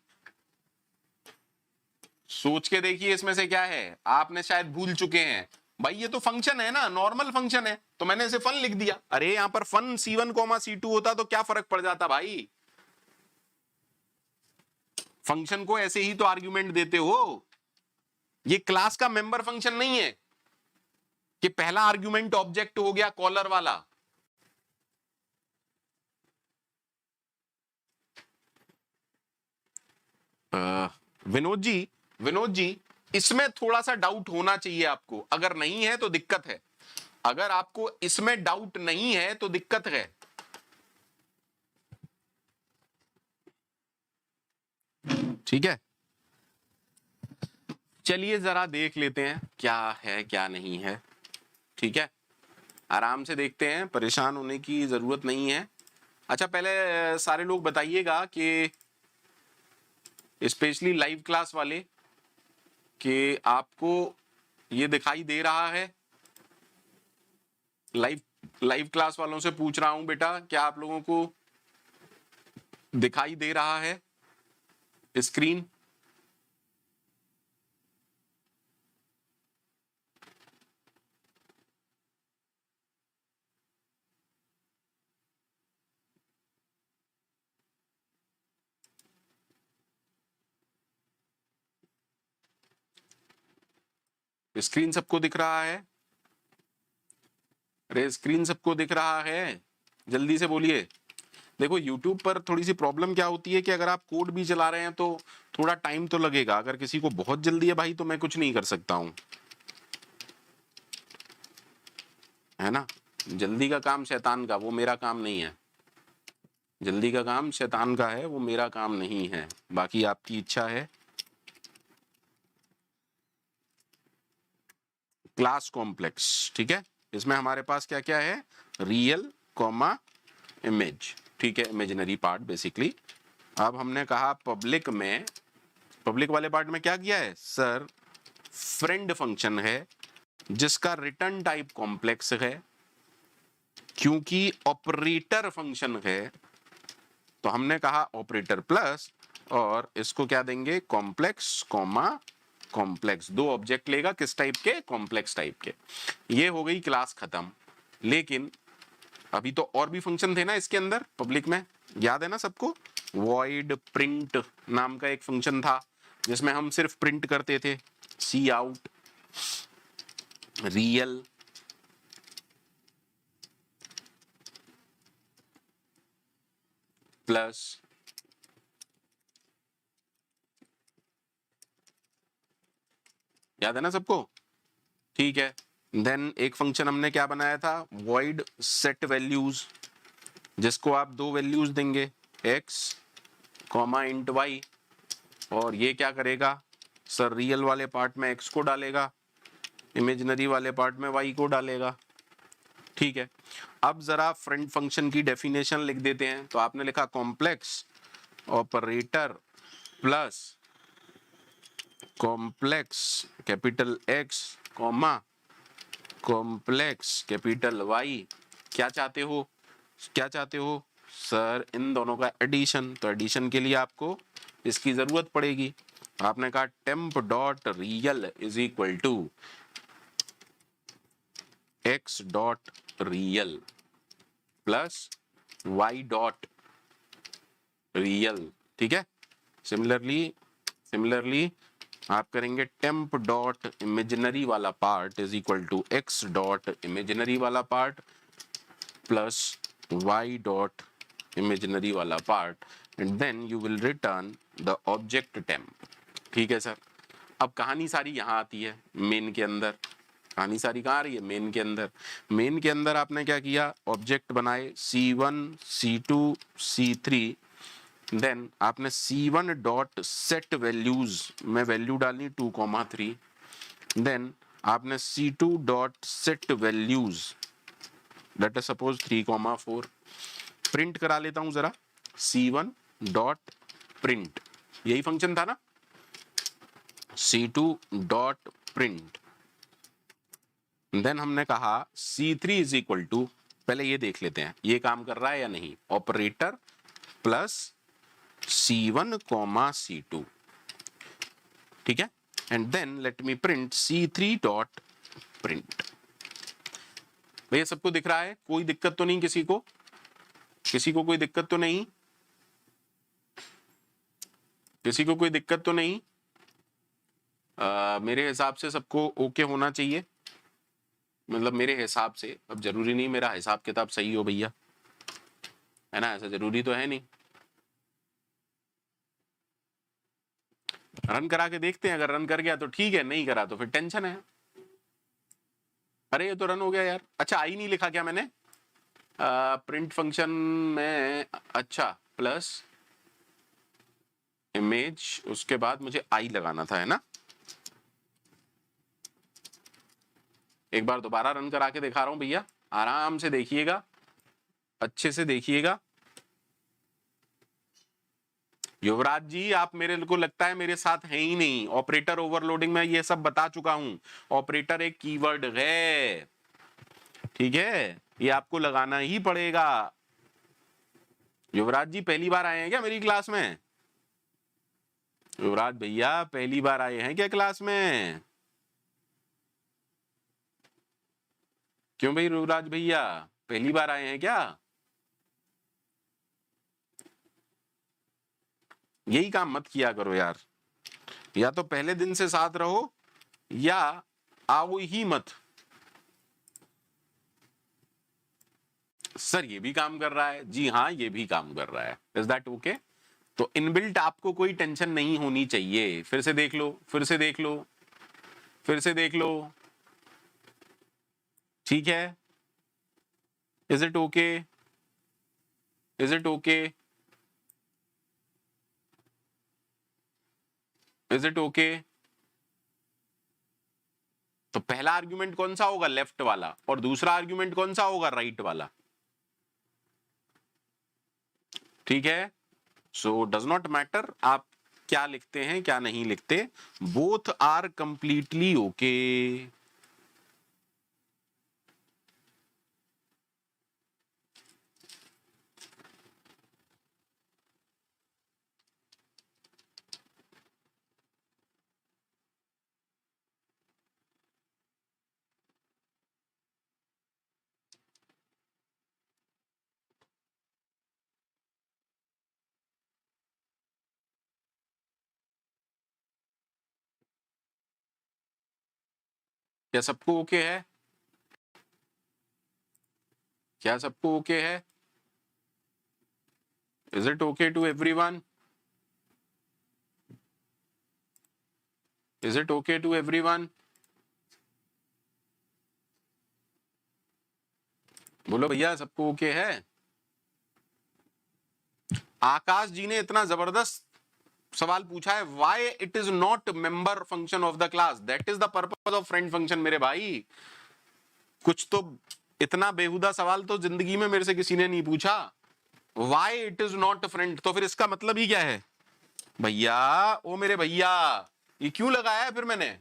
Speaker 1: सोच के देखिए इसमें से क्या है, आपने शायद भूल चुके हैं। भाई ये तो फंक्शन है ना, नॉर्मल फंक्शन है, तो मैंने इसे फन लिख दिया। अरे यहां पर फन C1 कॉमा C2 होता तो क्या फर्क पड़ जाता भाई? फंक्शन को ऐसे ही तो आर्ग्यूमेंट देते हो। ये क्लास का मेंबर फंक्शन नहीं है कि पहला आर्ग्यूमेंट ऑब्जेक्ट हो गया कॉलर वाला। विनोद जी, विनोद जी, इसमें थोड़ा सा डाउट होना चाहिए आपको। अगर नहीं है तो दिक्कत है, अगर आपको इसमें डाउट नहीं है तो दिक्कत है। ठीक है, चलिए जरा देख लेते हैं क्या है क्या नहीं है। ठीक है, आराम से देखते हैं, परेशान होने की जरूरत नहीं है। अच्छा पहले सारे लोग बताइएगा कि स्पेशली लाइव क्लास वाले, कि आपको ये दिखाई दे रहा है? लाइव लाइव क्लास वालों से पूछ रहा हूं बेटा, क्या आप लोगों को दिखाई दे रहा है स्क्रीन? स्क्रीन सबको दिख रहा है? अरे स्क्रीन सबको दिख रहा है? जल्दी से बोलिए। देखो YouTube पर थोड़ी सी प्रॉब्लम क्या होती है कि अगर आप कोड भी चला रहे हैं तो थोड़ा टाइम तो लगेगा। अगर किसी को बहुत जल्दी है भाई तो मैं कुछ नहीं कर सकता हूं, है ना। जल्दी का काम शैतान का, वो मेरा काम नहीं है। जल्दी का काम शैतान का है, वो मेरा काम नहीं है। बाकी आपकी इच्छा है। क्लास कॉम्प्लेक्स, ठीक है, इसमें हमारे पास क्या क्या है? रियल कॉमा इमेज, ठीक है, इमेजिनरी पार्ट बेसिकली। अब हमने कहा पब्लिक में, पब्लिक वाले पार्ट में क्या किया है सर? फ्रेंड फंक्शन है जिसका रिटर्न टाइप कॉम्प्लेक्स है। क्योंकि ऑपरेटर फंक्शन है तो हमने कहा ऑपरेटर प्लस, और इसको क्या देंगे? Complex comma complex. दो ऑब्जेक्ट लेगा, किस टाइप के? कॉम्प्लेक्स टाइप के। ये हो गई क्लास खत्म। लेकिन अभी तो और भी फंक्शन थे ना इसके अंदर पब्लिक में, याद है ना सबको? वॉइड प्रिंट नाम का एक फंक्शन था जिसमें हम सिर्फ प्रिंट करते थे सी आउट रियल प्लस याद है ना सबको? ठीक है, देन एक फंक्शन हमने क्या बनाया था, void set values, जिसको आप दो वैल्यूज देंगे, x कॉमा इंट y, और ये क्या करेगा सर, रियल वाले पार्ट में x को डालेगा, इमेजिनरी वाले पार्ट में y को डालेगा। ठीक है, अब जरा फ्रंट फंक्शन की डेफिनेशन लिख देते हैं। तो आपने लिखा complex operator plus complex capital X comma complex capital Y। क्या चाहते हो, क्या चाहते हो सर, इन दोनों का एडिशन। तो एडिशन के लिए आपको इसकी जरूरत पड़ेगी। आपने कहा temp dot real is equal to x dot real plus y dot real. ठीक है, सिमिलरली आप करेंगे टेम्प डॉट इमेजिनरी वाला part is equal to x dot imaginary वाला part plus y dot imaginary वाला part, and then you will return the object temp. ठीक है sir, अब कहानी सारी यहाँ आती है मेन के अंदर। कहानी सारी कहाँ आ रही है, मेन के अंदर। मेन के अंदर आपने क्या किया, ऑब्जेक्ट बनाए C1 C2 C3, देन आपने C1 डॉट सेट वैल्यूज में वैल्यू डालनी 2,3, देन आपने C2 dot set values late us suppose 3,4। Print करा लेता हूं जरा, C1 डॉट प्रिंट, यही फंक्शन था ना, C2 डॉट प्रिंट, देन हमने कहा C3 इज इक्वल टू, पहले ये देख लेते हैं ये काम कर रहा है या नहीं, operator plus C1 comma C2। ठीक है, and then let me print C3 dot print. भैया सबको दिख रहा है, कोई दिक्कत तो नहीं किसी को, किसी को कोई दिक्कत तो नहीं, किसी को कोई दिक्कत तो नहीं? मेरे हिसाब से सबको ओके होना चाहिए, मतलब मेरे हिसाब से, अब जरूरी नहीं मेरा हिसाब किताब सही हो भैया, है ना, ऐसा जरूरी तो है नहीं। रन करा के देखते हैं, अगर रन कर गया तो ठीक है, नहीं करा तो फिर टेंशन है। अरे ये तो रन हो गया यार। अच्छा आई नहीं लिखा क्या मैंने प्रिंट फंक्शन में? अच्छा प्लस इमेज, उसके बाद मुझे आई लगाना था, है ना। एक बार दोबारा रन करा के दिखा रहा हूं भैया, आराम से देखिएगा, अच्छे से देखिएगा। युवराज जी आप मेरे को लगता है मेरे साथ हैं ही नहीं, ऑपरेटर ओवरलोडिंग में ये सब बता चुका हूं, ऑपरेटर एक कीवर्ड है, ठीक है, ये आपको लगाना ही पड़ेगा। युवराज जी पहली बार आए हैं क्या मेरी क्लास में? युवराज भैया पहली बार आए हैं क्या क्लास में? क्यों भाई युवराज भैया पहली बार आए हैं क्या? यही काम मत किया करो यार, या तो पहले दिन से साथ रहो या आओ ही मत। सर ये भी काम कर रहा है, जी हाँ ये भी काम कर रहा है, इज दैट ओके? तो इनबिल्ट आपको कोई टेंशन नहीं होनी चाहिए। फिर से देख लो, फिर से देख लो, फिर से देख लो, ठीक है, is it okay, is it okay, is it okay? तो पहला आर्ग्यूमेंट कौन सा होगा, लेफ्ट वाला, और दूसरा आर्ग्यूमेंट कौन सा होगा, राइट वाला, ठीक है। सो डज नॉट मैटर आप क्या लिखते हैं क्या नहीं लिखते, बोथ आर कंप्लीटली ओके। क्या सबको ओके है? क्या सबको ओके है? Is it okay to everyone? Is it okay to everyone? बोलो भैया, सबको ओके है? आकाश जी ने इतना जबरदस्त सवाल पूछा है, why it is not member function of the class, that is the purpose of friend function. मेरे भाई, कुछ तो इतना बेहुदा सवाल तो जिंदगी में मेरे से किसी ने नहीं पूछा। Why it is not friend, तो फिर इसका मतलब ही क्या है भैया? ओ मेरे भैया, ये क्यों लगाया है फिर मैंने?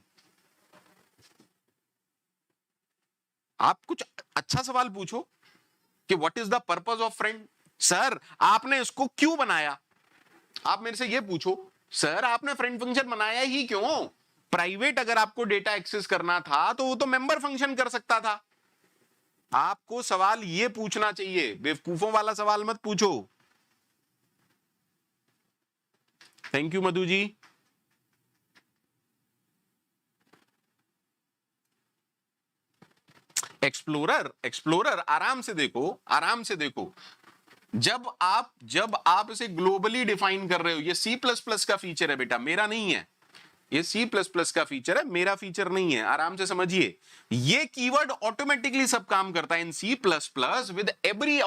Speaker 1: आप कुछ अच्छा सवाल पूछो कि what is the purpose of friend. Sir आपने इसको क्यों बनाया? आप मेरे से ये पूछो, सर आपने फ्रेंड फंक्शन बनाया ही क्यों? प्राइवेट अगर आपको डेटा एक्सेस करना था तो वो तो मेंबर फंक्शन कर सकता था। आपको सवाल ये पूछना चाहिए, बेवकूफों वाला सवाल मत पूछो। Thank you Madhu ji. Explorer आराम से देखो, आराम से देखो। जब आप इसे ग्लोबली डिफाइन कर रहे हो, ये C++ का फीचर है बेटा, मेरा नहीं है। ये C++ का फीचर है, मेरा फीचर नहीं है। आराम से समझिए, ये कीवर्ड ऑटोमेटिकली सब काम करता है इन C++ with every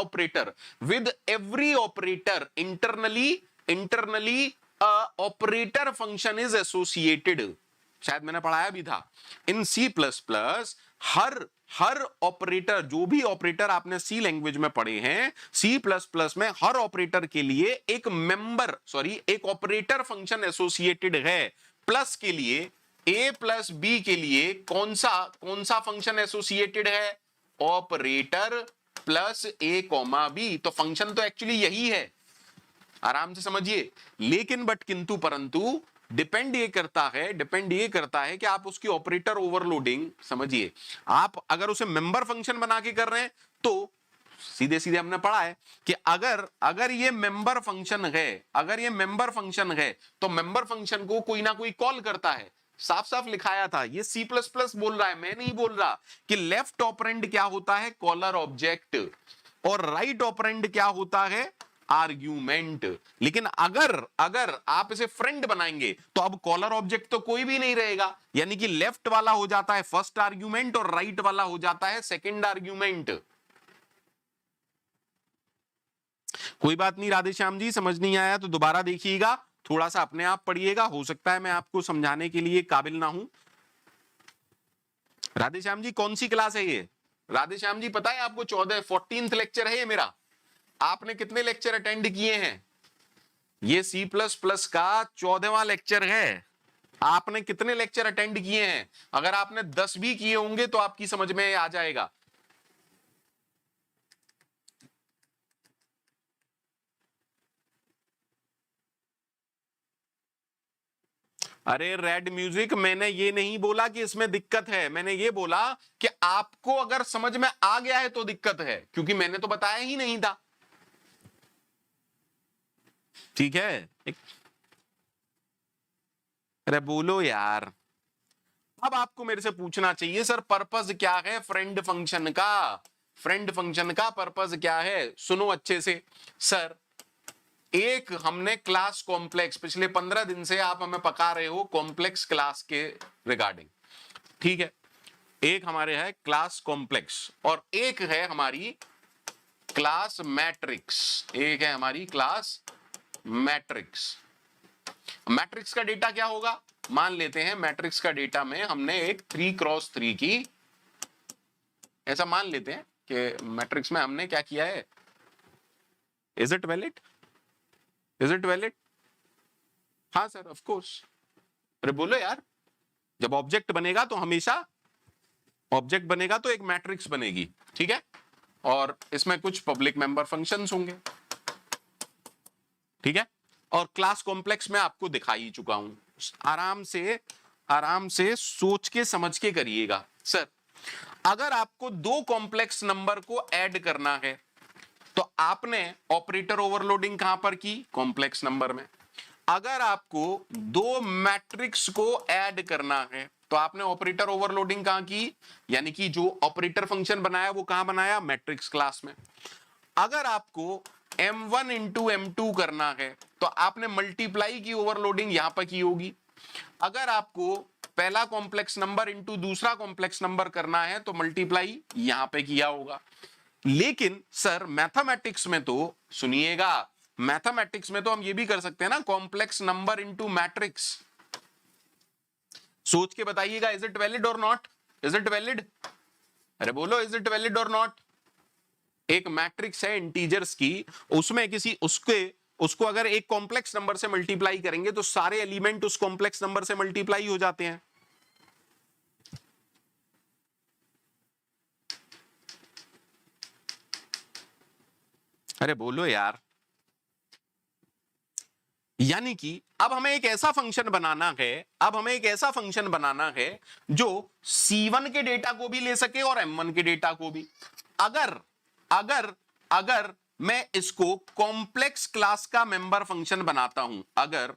Speaker 1: operator internally operator function is associated. शायद मैंने पढ़ाया भी था इन C++ हर ऑपरेटर, जो भी ऑपरेटर आपने सी लैंग्वेज में पढ़े हैं, C++ में हर ऑपरेटर के लिए एक ऑपरेटर फंक्शन एसोसिएटेड है। प्लस के लिए, a प्लस बी के लिए कौन सा फंक्शन एसोसिएटेड है? Operator plus a comma B. तो फंक्शन तो एक्चुअली यही है, आराम से समझिए। लेकिन बट किंतु परंतु डिपेंड ये करता है कि आप उसकी ऑपरेटर ओवरलोडिंग समझिए। आप अगर उसे मेंबर फंक्शन बना के कर रहे हैं तो सीधे सीधे हमने पढ़ा है कि अगर ये मेंबर फंक्शन है तो मेंबर फंक्शन को कोई ना कोई कॉल करता है। साफ साफ लिखाया था, ये C++ बोल रहा है, मैं नहीं बोल रहा कि लेफ्ट ऑपरेंड क्या होता है? कॉलर ऑब्जेक्ट, और राइट ऑपरेंड क्या होता है? आर्ग्यूमेंट। लेकिन अगर आप इसे फ्रेंड बनाएंगे तो अब कॉलर ऑब्जेक्ट तो कोई भी नहीं रहेगा, यानी कि लेफ्ट वाला हो जाता है फर्स्ट आर्ग्यूमेंट और राइट वाला हो जाता है सेकंड आर्ग्यूमेंट। कोई बात नहीं राधेश्याम जी, समझ नहीं आया तो दोबारा देखिएगा, थोड़ा सा अपने आप पढ़िएगा, हो सकता है मैं आपको समझाने के लिए काबिल ना हूं। राधेश्याम जी कौन सी क्लास है ये? राधेश्याम जी पता है आपको 14th लेक्चर है ये मेरा। आपने कितने लेक्चर अटेंड किए हैं? ये C++ का 14वां लेक्चर है। आपने कितने लेक्चर अटेंड किए हैं? अगर आपने 10 भी किए होंगे तो आपकी समझ में आ जाएगा। अरे रेड म्यूजिक, मैंने ये नहीं बोला कि इसमें दिक्कत है, मैंने ये बोला कि आपको अगर समझ में आ गया है तो दिक्कत है, क्योंकि मैंने तो बताया ही नहीं था। ठीक है, अरे बोलो यार। अब आपको मेरे से पूछना चाहिए सर पर्पस क्या है फ्रेंड फंक्शन का? फ्रेंड फंक्शन का पर्पस क्या है? सुनो अच्छे से। सर एक हमने क्लास कॉम्प्लेक्स, पिछले 15 दिन से आप हमें पका रहे हो कॉम्प्लेक्स क्लास के रिगार्डिंग, ठीक है। एक हमारे है क्लास कॉम्प्लेक्स और एक है हमारी क्लास मैट्रिक्स, एक है हमारी क्लास मैट्रिक्स। मैट्रिक्स का डेटा क्या होगा? मान लेते हैं मैट्रिक्स का डेटा में हमने एक 3x3 की, ऐसा मान लेते हैं कि मैट्रिक्स में हमने क्या किया है। Is it valid? Is it valid? हाँ सर ऑफ कोर्स। अरे बोलो यार, जब ऑब्जेक्ट बनेगा तो हमेशा ऑब्जेक्ट बनेगा तो एक मैट्रिक्स बनेगी, ठीक है, और इसमें कुछ पब्लिक मेंबर फंक्शंस होंगे, ठीक है। और क्लास कॉम्प्लेक्स में आपको दिखा ही चुका हूं, आराम से सोच के समझ के करिएगा। सर अगर आपको दो कॉम्प्लेक्स नंबर को ऐड करना है तो आपने ऑपरेटर ओवरलोडिंग कहां पर की? कॉम्प्लेक्स नंबर में। अगर आपको दो मैट्रिक्स को ऐड करना है तो आपने ऑपरेटर ओवरलोडिंग कहां की? यानी कि जो ऑपरेटर फंक्शन बनाया वो कहां बनाया? मैट्रिक्स क्लास में। अगर आपको M1 इंटू M2 करना है तो आपने मल्टीप्लाई की ओवरलोडिंग यहां पर की होगी। अगर आपको पहला कॉम्प्लेक्स नंबर इनटू दूसरा कॉम्प्लेक्स नंबर करना है तो मल्टीप्लाई यहां पे किया होगा। लेकिन सर मैथमेटिक्स में तो सुनिएगा, मैथमेटिक्स में तो हम ये भी कर सकते हैं ना, कॉम्प्लेक्स नंबर इनटू मैट्रिक्स। सोच के बताइएगा, इज इट वैलिड और नॉट? Is it valid? अरे बोलो, इज इट वैलिड और नॉट? एक मैट्रिक्स है इंटीजर्स की, उसमें किसी उसको अगर एक कॉम्प्लेक्स नंबर से मल्टीप्लाई करेंगे तो सारे एलिमेंट उस कॉम्प्लेक्स नंबर से मल्टीप्लाई हो जाते हैं। अरे बोलो यार। यानी कि अब हमें एक ऐसा फंक्शन बनाना है, अब हमें एक ऐसा फंक्शन बनाना है जो C1 के डेटा को भी ले सके और M1 के डेटा को भी। अगर अगर अगर मैं इसको कॉम्प्लेक्स क्लास का मेंबर फंक्शन बनाता हूं, अगर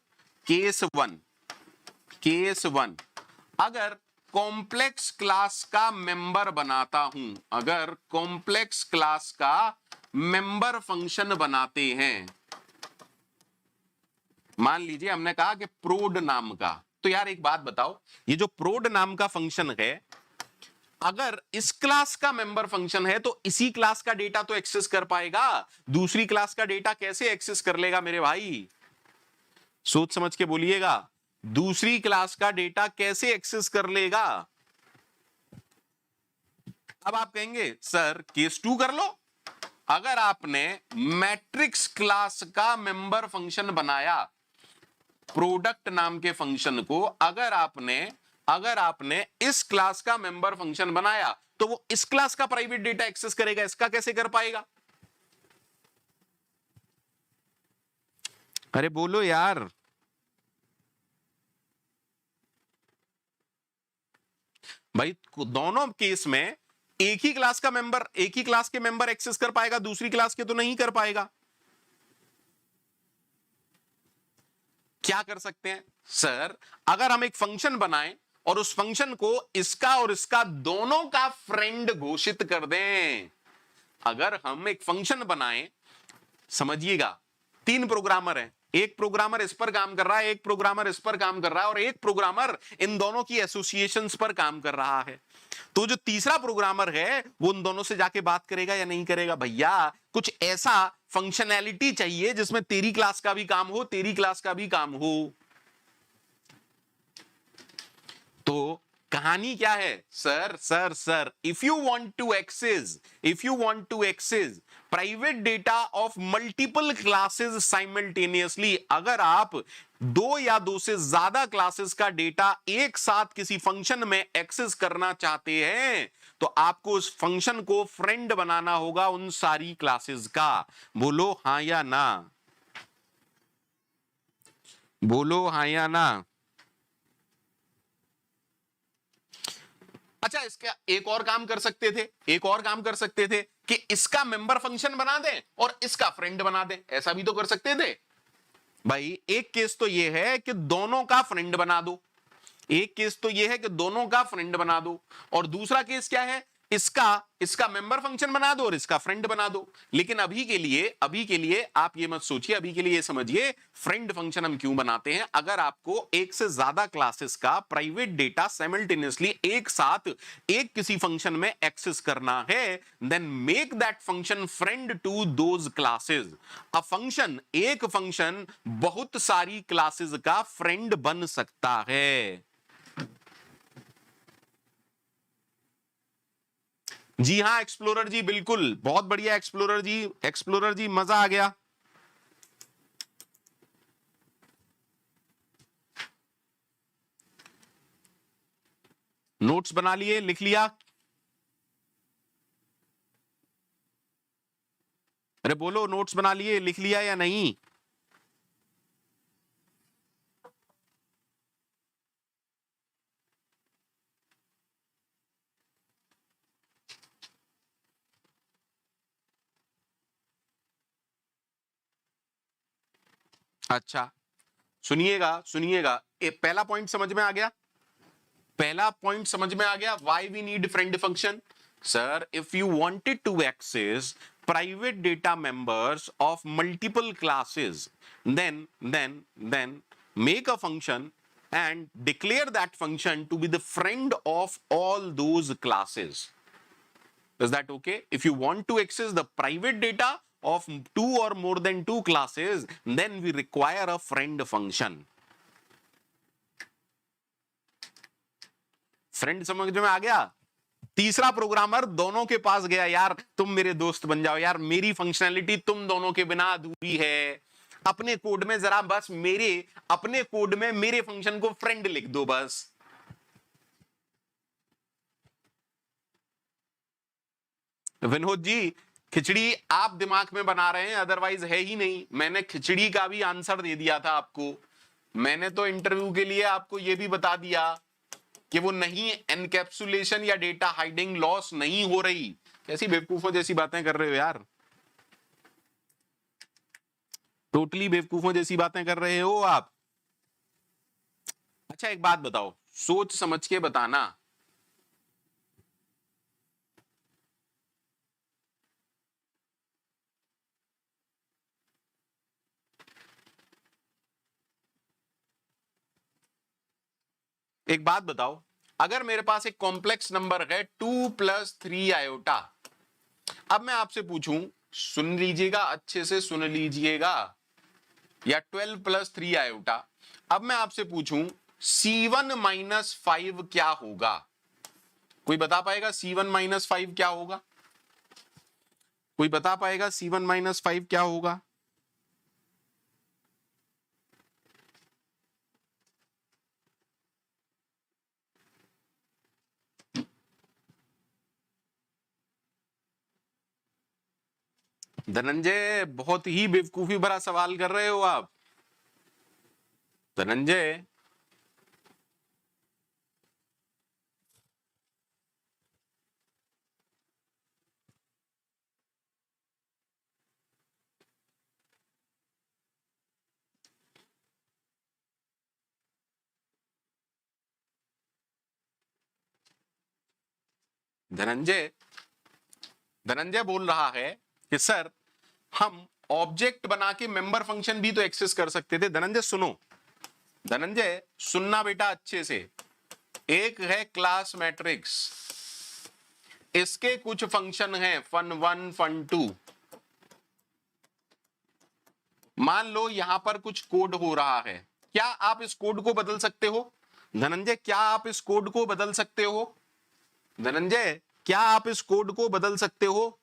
Speaker 1: केस वन अगर कॉम्प्लेक्स क्लास का मेंबर बनाता हूं, अगर कॉम्प्लेक्स क्लास का मेंबर फंक्शन बनाते हैं, मान लीजिए हमने कहा कि प्रोड नाम का, तो यार एक बात बताओ, ये जो प्रोड नाम का फंक्शन है, अगर इस क्लास का मेंबर फंक्शन है तो इसी क्लास का डेटा तो एक्सेस कर पाएगा, दूसरी क्लास का डेटा कैसे एक्सेस कर लेगा मेरे भाई? सोच समझ के बोलिएगा, दूसरी क्लास का डेटा कैसे एक्सेस कर लेगा? अब आप कहेंगे सर केस 2 कर लो। अगर आपने मैट्रिक्स क्लास का मेंबर फंक्शन बनाया, प्रोडक्ट नाम के फंक्शन को अगर आपने इस क्लास का मेंबर फंक्शन बनाया तो वो इस क्लास का प्राइवेट डेटा एक्सेस करेगा, इसका कैसे कर पाएगा? अरे बोलो यार। भाई दोनों केस में एक ही क्लास का मेंबर, एक ही क्लास के मेंबर एक्सेस कर पाएगा, दूसरी क्लास के तो नहीं कर पाएगा। क्या कर सकते हैं सर? अगर हम एक फंक्शन बनाएं और उस फंक्शन को इसका और इसका दोनों का फ्रेंड घोषित कर दें, अगर हम एक फंक्शन बनाएं, समझिएगा 3 प्रोग्रामर हैं, एक प्रोग्रामर इस पर काम कर रहा है, एक प्रोग्रामर इस पर काम कर रहा है और एक प्रोग्रामर इन दोनों की एसोसिएशंस पर काम कर रहा है, तो जो तीसरा प्रोग्रामर है वो उन दोनों से जाके बात करेगा या नहीं करेगा? भैया कुछ ऐसा फंक्शनैलिटी चाहिए जिसमें तेरी क्लास का भी काम हो, तेरी क्लास का भी काम हो। तो कहानी क्या है sir, if you want to access private data of multiple classes simultaneously, अगर आप 2 या 2 से ज्यादा क्लासेस का डेटा एक साथ किसी फंक्शन में एक्सेस करना चाहते हैं तो आपको उस फंक्शन को फ्रेंड बनाना होगा उन सारी क्लासेस का। बोलो हां या ना, बोलो हां या ना। अच्छा, इसका एक और काम कर सकते थे कि इसका मेंबर फंक्शन बना दें और इसका फ्रेंड बना दें, ऐसा भी तो कर सकते थे भाई। एक केस तो यह है कि दोनों का फ्रेंड बना दो, और दूसरा केस क्या है, इसका मेंबर फंक्शन बना दो और इसका फ्रेंड बना दो। लेकिन अभी के लिए आप ये मत सोचिए, अभी के लिए ये समझिए फ्रेंड फंक्शन हम क्यों बनाते हैं। अगर आपको एक से ज्यादा क्लासेस का प्राइवेट डेटा साइमल्टेनियसली एक साथ एक किसी फंक्शन में एक्सेस करना है, then make that function friend to those classes. एक फंक्शन बहुत सारी क्लासेस का फ्रेंड बन सकता है। जी हां एक्सप्लोरर जी, बिल्कुल, बहुत बढ़िया एक्सप्लोरर जी, मजा आ गया। नोट्स बना लिए, लिख लिया? अरे बोलो, नोट्स बना लिए, लिख लिया या नहीं? अच्छा सुनिएगा, पहला पॉइंट समझ में आ गया? Why we need friend function? Sir, if you wanted to access private data members of multiple classes, then make a function and declare that function to be the friend of all those classes. Is that okay? If you want to access the private data of two or more than two classes, then we require a friend function. Friend समझ में आ गया? तीसरा programmer दोनों के पास गया, यार तुम मेरे दोस्त बन जाओ, यार मेरी फंक्शनैलिटी तुम दोनों के बिना अधूरी है, अपने कोड में जरा बस अपने कोड में मेरे फंक्शन को फ्रेंड लिख दो बस। विनोद जी, खिचड़ी आप दिमाग में बना रहे हैं, अदरवाइज है ही नहीं। मैंने खिचड़ी का भी आंसर दे दिया था आपको। मैंने तो इंटरव्यू के लिए आपको यह भी बता दिया कि वो नहीं, एनकैप्सुलेशन या डेटा हाइडिंग लॉस नहीं हो रही। कैसी बेवकूफों जैसी बातें कर रहे हो यार, टोटली बेवकूफों जैसी बातें कर रहे हो आप। अच्छा एक बात बताओ, सोच समझ के बताना, एक बात बताओ, अगर मेरे पास एक कॉम्प्लेक्स नंबर है 2 + 3 आयोटा, अब मैं आपसे पूछूं, सुन लीजिएगा, अच्छे से सुन लीजिएगा, या 12 + 3 आयोटा, अब मैं आपसे पूछूं C1 - 5 क्या होगा? कोई बता पाएगा C1 - 5 क्या होगा? कोई बता पाएगा C1 - 5 क्या होगा? धनंजय, बहुत ही बेवकूफी भरा सवाल कर रहे हो आप धनंजय। धनंजय धनंजय बोल रहा है कि सर हम ऑब्जेक्ट बना के मेंबर फंक्शन भी तो एक्सेस कर सकते थे। धनंजय सुनो, धनंजय सुनना बेटा अच्छे से। एक है क्लास मैट्रिक्स, इसके कुछ फंक्शन हैं fun1 fun2। मान लो यहां पर कुछ कोड हो रहा है, क्या आप इस कोड को बदल सकते हो? धनंजय क्या आप इस कोड को बदल सकते हो? धनंजय क्या आप इस कोड को बदल सकते हो?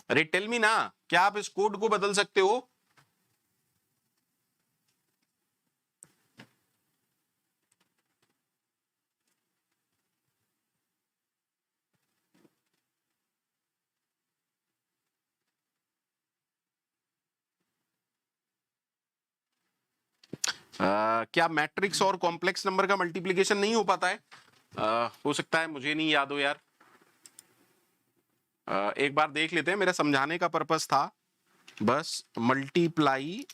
Speaker 1: अरे टेल मी ना, क्या आप इस कोड को बदल सकते हो? क्या मैट्रिक्स और कॉम्प्लेक्स नंबर का मल्टीप्लिकेशन नहीं हो पाता है? हो सकता है, मुझे नहीं याद हो यार। एक बार देख लेते हैं, मेरा समझाने का पर्पस था बस। Multiply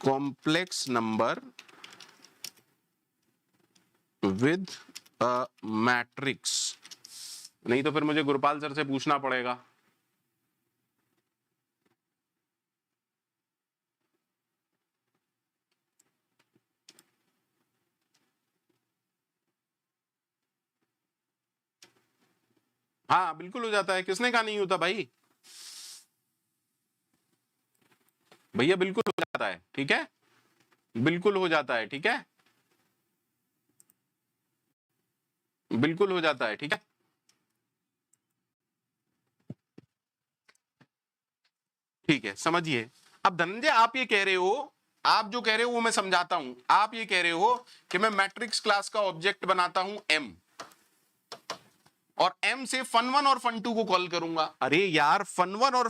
Speaker 1: complex number with matrix, नहीं तो फिर मुझे गुरपाल सर से पूछना पड़ेगा। हाँ बिल्कुल हो जाता है, किसने कहा नहीं होता भाई? भैया बिल्कुल हो जाता है, ठीक है, बिल्कुल हो जाता है, ठीक है, बिल्कुल हो जाता है, ठीक है। ठीक है, समझिए। अब धनंजय आप ये कह रहे हो, आप जो कह रहे हो वो मैं समझाता हूं। आप ये कह रहे हो कि मैं मैट्रिक्स क्लास का ऑब्जेक्ट बनाता हूं M, और M से fun1 और fun2 को कॉल करूंगा। अरे यार fun1 और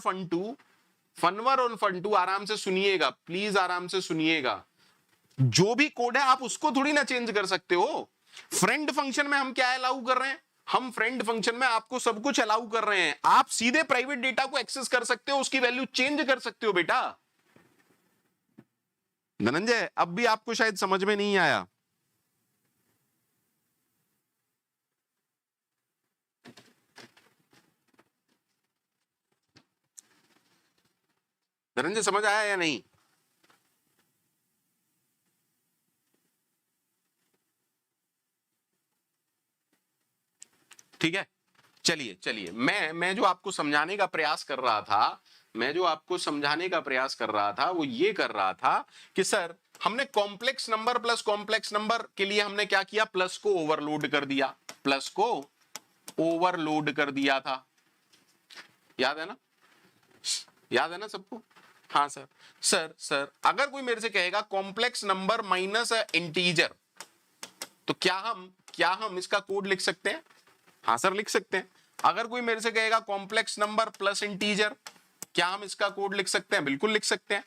Speaker 1: fun2 आराम से सुनिएगा प्लीज, आराम से सुनिएगा। जो भी कोड है आप उसको थोड़ी ना चेंज कर सकते हो। फ्रेंड फंक्शन में हम क्या अलाउ कर रहे हैं? हम फ्रेंड फंक्शन में आपको सब कुछ अलाउ कर रहे हैं। आप सीधे प्राइवेट डेटा को एक्सेस कर सकते हो, उसकी वैल्यू चेंज कर सकते हो बेटा। धनंजय अब भी आपको शायद समझ में नहीं आया। धनंजय समझ आया या नहीं? ठीक है, चलिए चलिए, मैं जो आपको समझाने का प्रयास कर रहा था, मैं जो आपको समझाने का प्रयास कर रहा था वो ये कर रहा था कि सर हमने complex number plus complex number के लिए हमने क्या किया, प्लस को ओवरलोड कर दिया, प्लस को ओवरलोड कर दिया था, याद है ना, याद है ना सबको? हाँ सर। सर अगर कोई मेरे से कहेगा कॉम्प्लेक्स नंबर माइनस इंटीजर, तो क्या हम इसका कोड लिख सकते हैं? हाँ सर लिख सकते हैं। अगर कोई मेरे से कहेगा कॉम्प्लेक्स नंबर प्लस इंटीजर, क्या हम इसका कोड लिख सकते हैं? बिल्कुल लिख सकते हैं।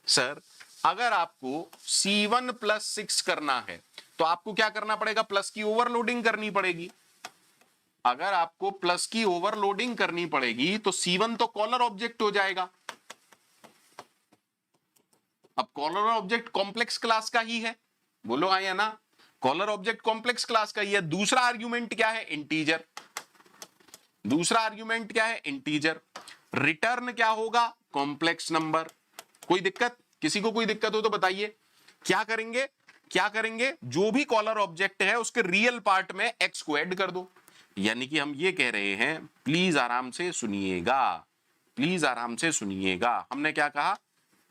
Speaker 1: सर अगर आपको C1 प्लस 6 करना है तो आपको क्या करना पड़ेगा? प्लस की ओवरलोडिंग करनी पड़ेगी। अगर आपको प्लस की ओवरलोडिंग करनी पड़ेगी तो C1 तो कॉलर ऑब्जेक्ट हो जाएगा। अब कॉलर ऑब्जेक्ट कॉम्प्लेक्स क्लास का ही है, बोलो हाँ या ना? कॉलर ऑब्जेक्ट कॉम्प्लेक्स क्लास का ही है। दूसरा आर्ग्यूमेंट क्या है? इंटीजर। दूसरा आर्ग्यूमेंट क्या है? इंटीजर। रिटर्न क्या होगा? Complex number. कोई दिक्कत? किसी को कोई दिक्कत हो तो बताइए। क्या करेंगे? क्या करेंगे? जो भी कॉलर ऑब्जेक्ट है उसके रियल पार्ट में एक्स को ऐड कर दो। यानी कि हम ये कह रहे हैं, प्लीज आराम से सुनिएगा, प्लीज आराम से सुनिएगा। हमने क्या कहा?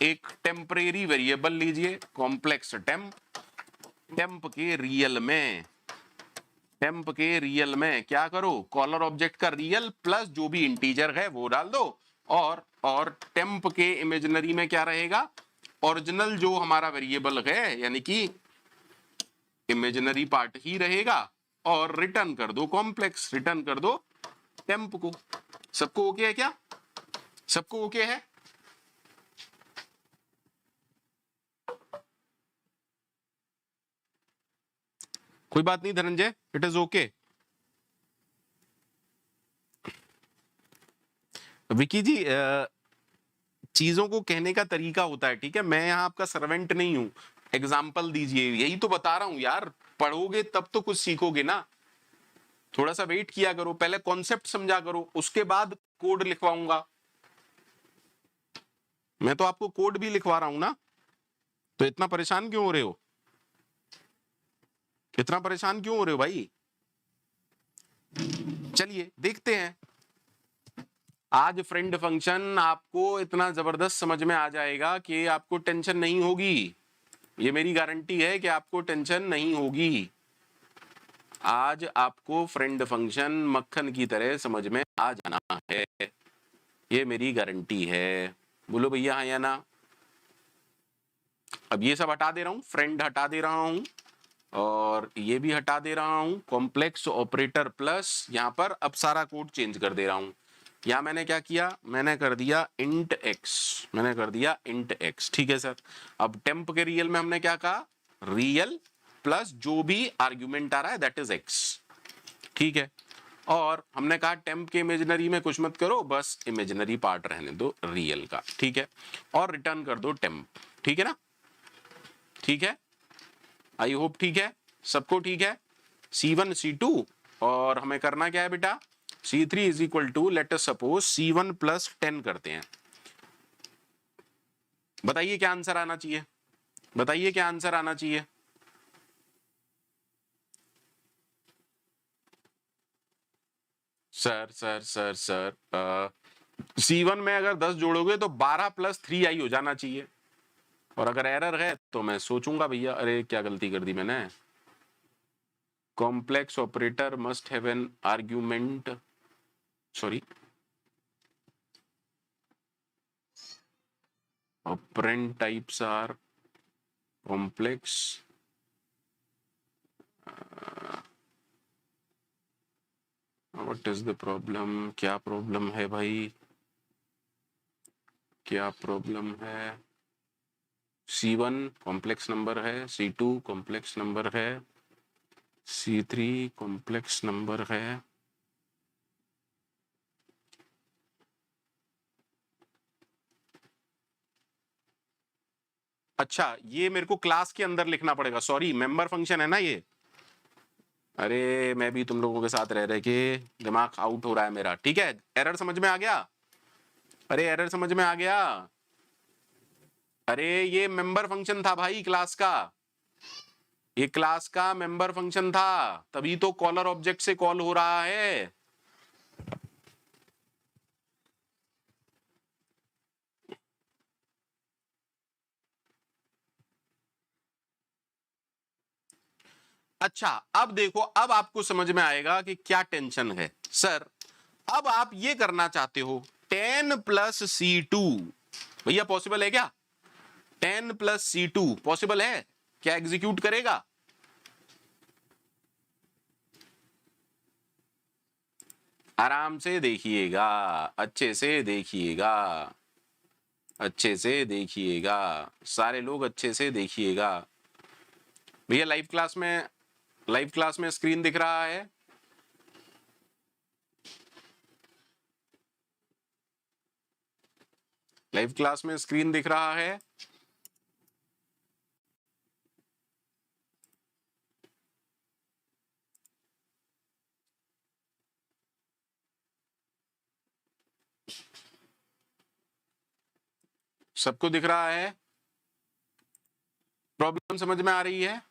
Speaker 1: एक टेम्परेरी वेरिएबल लीजिए, कॉम्प्लेक्स टेम्प के रियल में, टेम्प के रियल में क्या करो? कॉलर ऑब्जेक्ट का रियल प्लस जो भी इंटीजर है वो डाल दो, और टेम्प के इमेजिनरी में क्या रहेगा? ओरिजिनल जो हमारा वेरिएबल है, यानी कि इमेजिनरी पार्ट ही रहेगा, और रिटर्न कर दो कॉम्प्लेक्स, रिटर्न कर दो टेम्प को। सबको ओके है क्या? सबको ओके है? कोई बात नहीं Dhananjay, it is okay. Vicky ji चीजों को कहने का तरीका होता है, ठीक है? मैं यहाँ आपका सर्वेंट नहीं हूं। एग्जाम्पल दीजिए, यही तो बता रहा हूं यार। पढ़ोगे तब तो कुछ सीखोगे ना। थोड़ा सा वेट किया करो, पहले कॉन्सेप्ट समझा करो, उसके बाद कोड लिखवाऊंगा। मैं तो आपको कोड भी लिखवा रहा हूं ना, तो इतना परेशान क्यों हो रहे हो? इतना परेशान क्यों हो रहे हो भाई? चलिए देखते हैं। आज फ्रेंड फंक्शन आपको इतना जबरदस्त समझ में आ जाएगा कि आपको टेंशन नहीं होगी। ये मेरी गारंटी है कि आपको टेंशन नहीं होगी। आज आपको फ्रेंड फंक्शन मक्खन की तरह समझ में आ जाना है, ये मेरी गारंटी है। बोलो भैया हाँ या ना? अब ये सब हटा दे रहा हूं, फ्रेंड हटा दे रहा हूं, और ये भी हटा दे रहा हूं, कॉम्प्लेक्स ऑपरेटर प्लस, यहां पर अब सारा कोड चेंज कर दे रहा हूं। यहां मैंने क्या किया? मैंने कर दिया इंट एक्स, मैंने कर दिया इंट एक्स, ठीक है सर। अब टेम्प के रियल में हमने क्या कहा? रियल प्लस जो भी आर्ग्यूमेंट आ रहा है दैट इज एक्स, ठीक है। और हमने कहा टेम्प के इमेजिनरी में कुछ मत करो, बस इमेजिनरी पार्ट रहने दो रियल का, ठीक है। और रिटर्न कर दो टेम्प, ठीक है ना? ठीक है, आई होप ठीक है, सबको ठीक है। C1 C2, और हमें करना क्या है बेटा? C3 is equal to, let us suppose C1 plus 10 करते हैं। बताइए क्या आंसर आना चाहिए? बताइए क्या आंसर आना चाहिए? सर C1 में अगर 10 जोड़ोगे तो 12 प्लस 3i हो जाना चाहिए, और अगर एरर है तो मैं सोचूंगा भैया अरे क्या गलती कर दी मैंने। Complex operator must have an argument, sorry, operand types are complex, what is the problem? क्या प्रॉब्लम है भाई, क्या प्रॉब्लम है? C1 कॉम्प्लेक्स नंबर है, C2 कॉम्प्लेक्स नंबर है, C3 कॉम्प्लेक्स नंबर है। अच्छा ये मेरे को क्लास के अंदर लिखना पड़ेगा, सॉरी मेंबर फंक्शन है ना ये। अरे मैं भी तुम लोगों के साथ रह रहे के दिमाग आउट हो रहा है मेरा, ठीक है। एरर समझ में आ गया? अरे एरर समझ में आ गया? अरे ये मेंबर फंक्शन था भाई क्लास का। ये क्लास का मेंबर फंक्शन था, तभी तो कॉलर ऑब्जेक्ट से कॉल हो रहा है। अच्छा, अब देखो, अब आपको समझ में आएगा कि क्या टेंशन है। सर अब आप ये करना चाहते हो 10 प्लस C2, भैया पॉसिबल है क्या? 10 प्लस C2 पॉसिबल है क्या? एग्जीक्यूट करेगा? आराम से देखिएगा, अच्छे से देखिएगा, अच्छे से देखिएगा, सारे लोग अच्छे से देखिएगा। भैया लाइव क्लास में स्क्रीन दिख रहा है? लाइव क्लास में स्क्रीन दिख रहा है? सबको दिख रहा है? प्रॉब्लम समझ में आ रही है?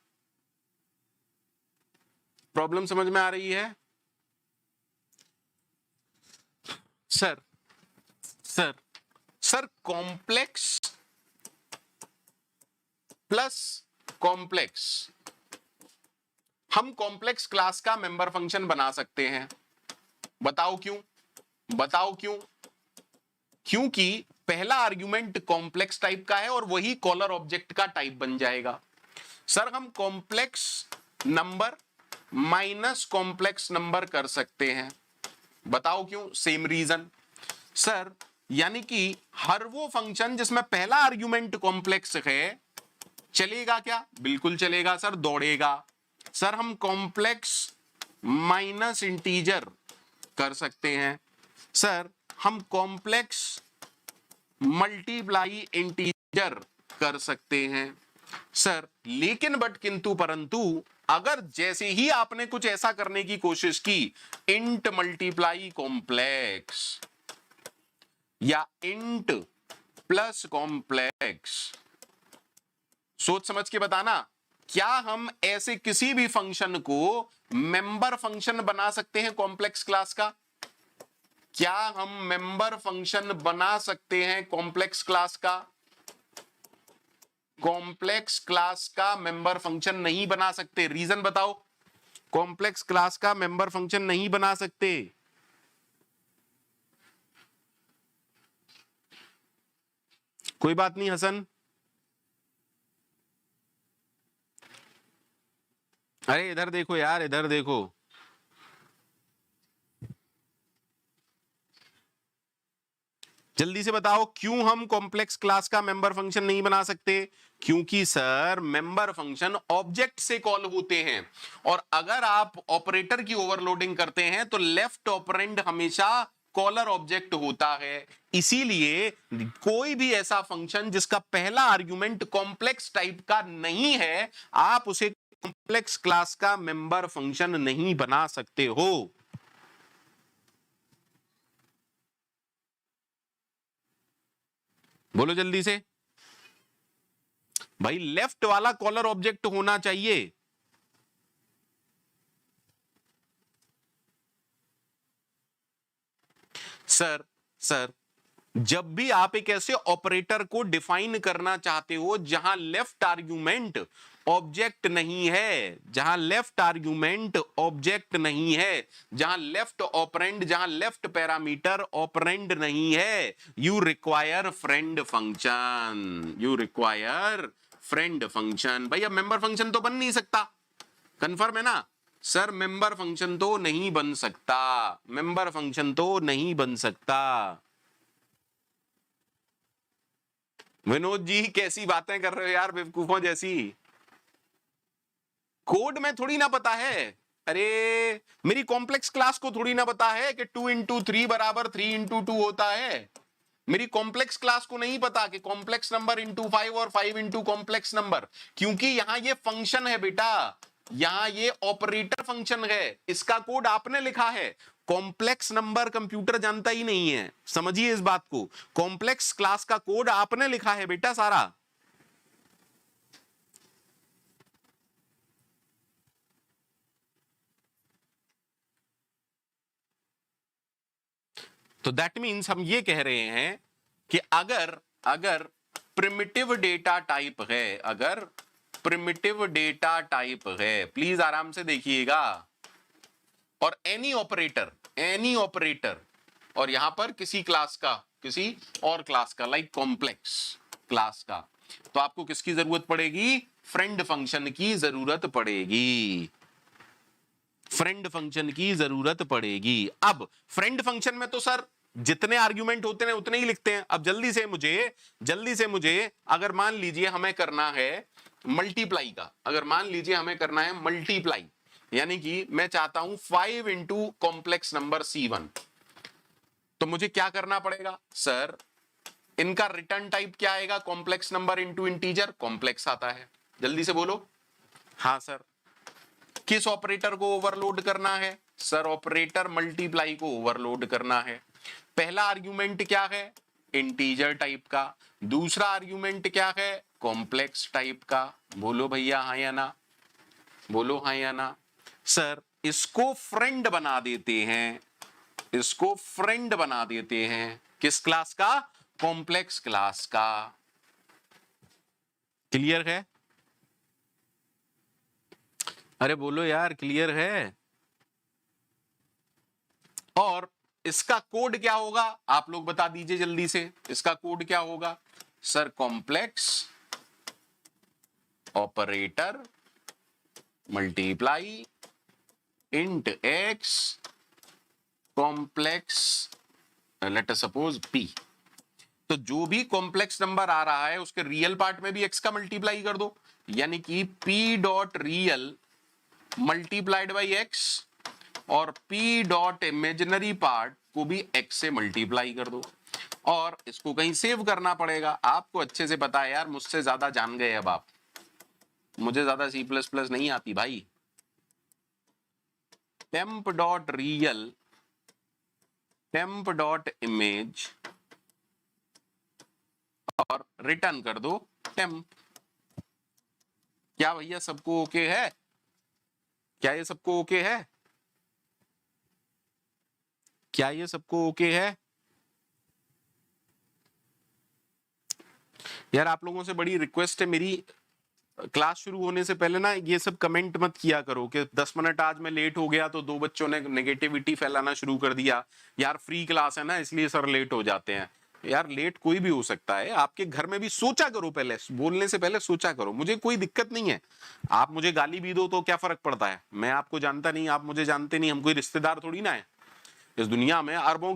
Speaker 1: प्रॉब्लम समझ में आ रही है? Sir sir sir complex plus complex, हम कॉम्प्लेक्स क्लास का मेंबर फंक्शन बना सकते हैं। बताओ क्यों? बताओ क्यों? क्योंकि पहला आर्गुमेंट कॉम्प्लेक्स टाइप का है और वही कॉलर ऑब्जेक्ट का टाइप बन जाएगा। सर हम complex number minus complex number कर सकते हैं। बताओ क्यों? Same reason. सर यानी कि हर वो फंक्शन जिसमें पहला आर्गुमेंट कॉम्प्लेक्स है चलेगा क्या? बिल्कुल चलेगा सर, दौड़ेगा। सर हम कॉम्प्लेक्स माइनस इंटीजर कर सकते हैं। सर हम कॉम्प्लेक्स मल्टीप्लाई इंटीजर कर सकते हैं। सर लेकिन बट किंतु परंतु अगर जैसे ही आपने कुछ ऐसा करने की कोशिश की, इंट मल्टीप्लाई कॉम्प्लेक्स या इंट प्लस कॉम्प्लेक्स, सोच समझ के बताना, क्या हम ऐसे किसी भी फंक्शन को मेंबर फंक्शन बना सकते हैं कॉम्प्लेक्स क्लास का? क्या हम मेंबर फंक्शन बना सकते हैं कॉम्प्लेक्स क्लास का? कॉम्प्लेक्स क्लास का मेंबर फंक्शन नहीं बना सकते। रीजन बताओ, कॉम्प्लेक्स क्लास का मेंबर फंक्शन नहीं बना सकते। कोई बात नहीं हसन, अरे इधर देखो यार, इधर देखो। जल्दी से बताओ क्यों हम कॉम्प्लेक्स क्लास का मेंबर फंक्शन नहीं बना सकते? क्योंकि सर मेंबर फंक्शन ऑब्जेक्ट से कॉल होते हैं और अगर आप ऑपरेटर की ओवरलोडिंग करते हैं तो लेफ्ट ऑपरेंड हमेशा कॉलर ऑब्जेक्ट होता है। इसीलिए कोई भी ऐसा फंक्शन जिसका पहला आर्गुमेंट कॉम्प्लेक्स टाइप का नहीं है, आप उसे कॉम्प्लेक्स क्लास का मेंबर फंक्शन नहीं बना सकते हो। बोलो जल्दी से भाई, लेफ्ट वाला कॉलर ऑब्जेक्ट होना चाहिए। सर सर जब भी आप एक ऐसे ऑपरेटर को डिफाइन करना चाहते हो जहां लेफ्ट आर्गुमेंट ऑब्जेक्ट नहीं है, जहां लेफ्ट आर्गुमेंट ऑब्जेक्ट नहीं है, जहां लेफ्ट ऑपरेंड, जहां लेफ्ट पैरामीटर ऑपरेंड नहीं है, you require friend function, you require friend function. भैया मेंबर फंक्शन तो बन नहीं सकता, कंफर्म है ना? सर मेंबर फंक्शन तो नहीं बन सकता, मेंबर फंक्शन तो नहीं बन सकता। विनोद जी कैसी बातें कर रहे हो यार, बेवकूफों जैसी। कोड में थोड़ी ना पता है। अरे मेरी कॉम्प्लेक्स क्लास को थोड़ी ना पता है कि 2 × 3 बराबर 3 × 2 होता है। मेरी कॉम्प्लेक्स क्लास को नहीं पता कि कॉम्प्लेक्स नंबर इंटू 5 और 5 इंटू कॉम्प्लेक्स नंबर, क्योंकि यहां ये फंक्शन है बेटा, यहां ये ऑपरेटर फंक्शन है, इसका कोड आपने लिखा है। कॉम्प्लेक्स नंबर कंप्यूटर जानता ही नहीं है, समझिए इस बात को। कॉम्प्लेक्स क्लास का कोड आपने लिखा है बेटा सारा। तो दैट मीन्स हम ये कह रहे हैं कि अगर अगर प्रिमिटिव डेटा टाइप है, अगर प्रिमिटिव डेटा टाइप है, प्लीज आराम से देखिएगा, और एनी ऑपरेटर और यहां पर किसी क्लास का, किसी और क्लास का, लाइक कॉम्प्लेक्स क्लास का, तो आपको किसकी जरूरत पड़ेगी? फ्रेंड फंक्शन की जरूरत पड़ेगी, फ्रेंड फंक्शन की जरूरत पड़ेगी। अब फ्रेंड फंक्शन में तो सर जितने आर्ग्यूमेंट होते हैं उतने ही लिखते हैं। अब जल्दी से मुझे अगर मान लीजिए हमें करना है मल्टीप्लाई का, अगर मान लीजिए हमें करना है मल्टीप्लाई, यानी कि मैं चाहता हूं 5 इंटू कॉम्प्लेक्स नंबर C1, तो मुझे क्या करना पड़ेगा सर? इनका रिटर्न टाइप क्या आएगा? Complex number into integer, complex आता है। जल्दी से बोलो। हाँ सर। किस ऑपरेटर को ओवरलोड करना है? सर ऑपरेटर मल्टीप्लाई को ओवरलोड करना है। पहला आर्ग्यूमेंट क्या है? इंटीजर टाइप का। दूसरा आर्ग्यूमेंट क्या है? कॉम्प्लेक्स टाइप का। बोलो भैया हाँ या ना, बोलो हाँ या ना। सर इसको फ्रेंड बना देते हैं, इसको फ्रेंड बना देते हैं किस क्लास का? कॉम्प्लेक्स क्लास का। क्लियर है? अरे बोलो यार, क्लियर है? और इसका कोड क्या होगा? आप लोग बता दीजिए जल्दी से, इसका कोड क्या होगा? Sir complex operator multiply int x complex let us suppose p। तो जो भी कॉम्प्लेक्स नंबर आ रहा है उसके रियल पार्ट में भी x का मल्टीप्लाई कर दो, यानी कि p dot real multiplied by x, और p डॉट इमेजिनरी पार्ट को भी x से मल्टीप्लाई कर दो, और इसको कहीं सेव करना पड़ेगा। आपको अच्छे से पता है यार, मुझसे ज्यादा जान गए अब आप, मुझे ज्यादा C++ नहीं आती भाई। Temp dot real temp dot image और रिटर्न कर दो टेम्प। क्या भैया सबको ओके है? क्या ये सबको ओके है? क्या ये सबको ओके है? यार आप लोगों से बड़ी रिक्वेस्ट है मेरी, क्लास शुरू होने से पहले ना ये सब कमेंट मत किया करो कि 10 मिनट आज मैं लेट हो गया तो 2 बच्चों ने नेगेटिविटी फैलाना शुरू कर दिया। यार फ्री क्लास है ना, इसलिए सर लेट हो जाते हैं। यार लेट कोई भी हो सकता है, आपके घर में भी सोचा करो, पहले बोलने से पहले सोचा करो। मुझे कोई दिक्कत नहीं है, आप मुझे गाली भी दो तो क्या फर्क पड़ता है? मैं आपको जानता नहीं, आप मुझे जानते नहीं, हम कोई रिश्तेदार थोड़ी ना है। इस दुनिया में अरबों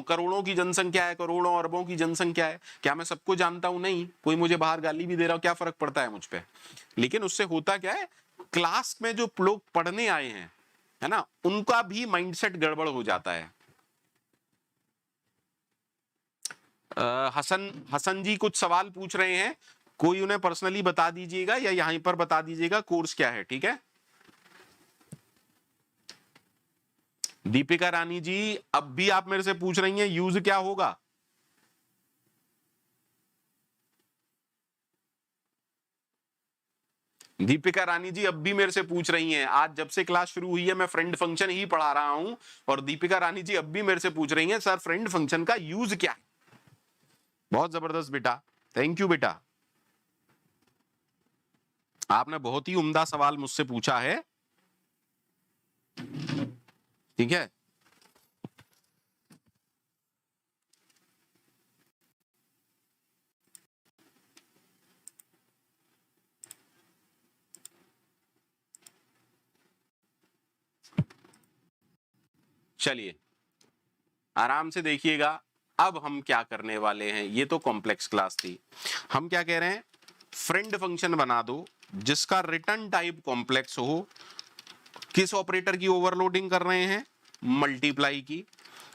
Speaker 1: करोड़ों की जनसंख्या है, करोड़ों अरबों की जनसंख्या है। क्या मैं सबको जानता हूं? नहीं। कोई मुझे बाहर गाली भी दे रहा हो, क्या फर्क पड़ता है मुझ पे? लेकिन उससे होता क्या है, क्लास में जो लोग पढ़ने आए हैं, है ना, उनका भी माइंडसेट गड़बड़ हो जाता है। हसन जी कुछ सवाल पूछ रहे हैं, कोई उन्हें पर्सनली बता दीजिएगा या यहीं पर बता दीजिएगा कोर्स क्या है, ठीक है? दीपिका रानी जी अब भी आप मेरे से पूछ रही हैं यूज क्या होगा? दीपिका रानी जी अब भी मेरे से पूछ रही हैं, आज जब से क्लास शुरू हुई है मैं फ्रेंड फंक्शन ही पढ़ा रहा हूं, और दीपिका रानी जी अब भी मेरे से पूछ रही हैं सर फ्रेंड फंक्शन का यूज क्या है? बहुत जबरदस्त बेटा, थैंक यू बेटा, आपने बहुत ही उम्दा सवाल मुझसे पूछा है, ठीक है? चलिए आराम से देखिएगा, अब हम क्या करने वाले हैं। ये तो कॉम्प्लेक्स क्लास थी, हम क्या कह रहे हैं, फ्रेंड फंक्शन बना दो जिसका रिटर्न टाइप कॉम्प्लेक्स हो। किस ऑपरेटर की ओवरलोडिंग कर रहे हैं? मल्टीप्लाई की।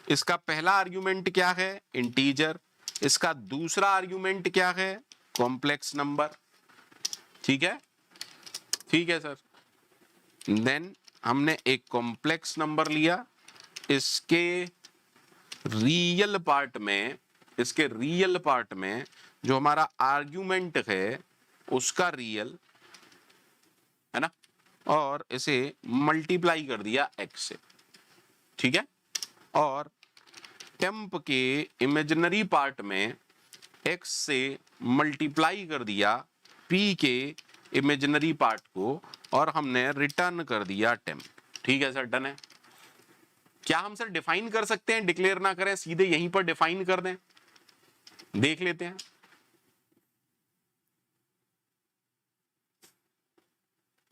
Speaker 1: इसका पहला आर्ग्यूमेंट क्या है? इंटीजर। इसका दूसरा आर्ग्यूमेंट क्या है? Complex number. ठीक है, ठीक है सर। देन हमने एक कॉम्प्लेक्स नंबर लिया, इसके रियल पार्ट में, इसके रियल पार्ट में जो हमारा आर्ग्यूमेंट है उसका रियल, है ना, और इसे मल्टीप्लाई कर दिया x से, ठीक है? और टेम्प के इमेजिनरी पार्ट में x से मल्टीप्लाई कर दिया p के इमेजिनरी पार्ट को और हमने रिटर्न कर दिया टेम्प। ठीक है सर, डन है। क्या हम सर डिफाइन कर सकते हैं, डिक्लेयर ना करें, सीधे यहीं पर डिफाइन कर दें? देख लेते हैं।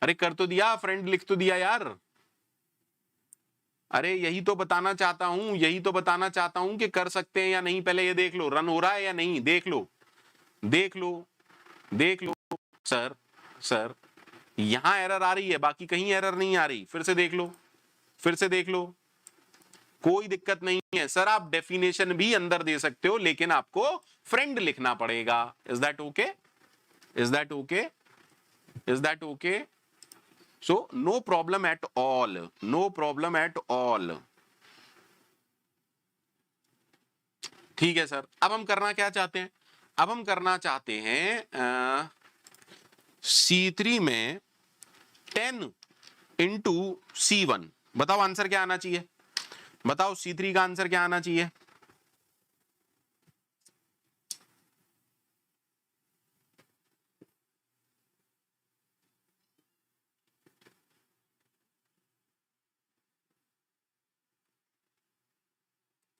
Speaker 1: अरे कर तो दिया, फ्रेंड लिख तो दिया यार। अरे यही तो बताना चाहता हूं, यही तो बताना चाहता हूं कि कर सकते हैं या नहीं। पहले ये देख लो रन हो रहा है या नहीं, देख लो देख लो देख लो। सर सर यहां एरर आ रही है, बाकी कहीं एरर नहीं आ रही। फिर से देख लो, फिर से देख लो, कोई दिक्कत नहीं है सर। आप डेफिनेशन भी अंदर दे सकते हो, लेकिन आपको फ्रेंड लिखना पड़ेगा। Is that okay? Is that okay? Is that okay? So no problem at all, no problem at all। ठीक है सर। अब हम करना क्या चाहते हैं? अब हम करना चाहते हैं C3 में 10 इंटू C1। बताओ आंसर क्या आना चाहिए? बताओ C3 का आंसर क्या आना चाहिए?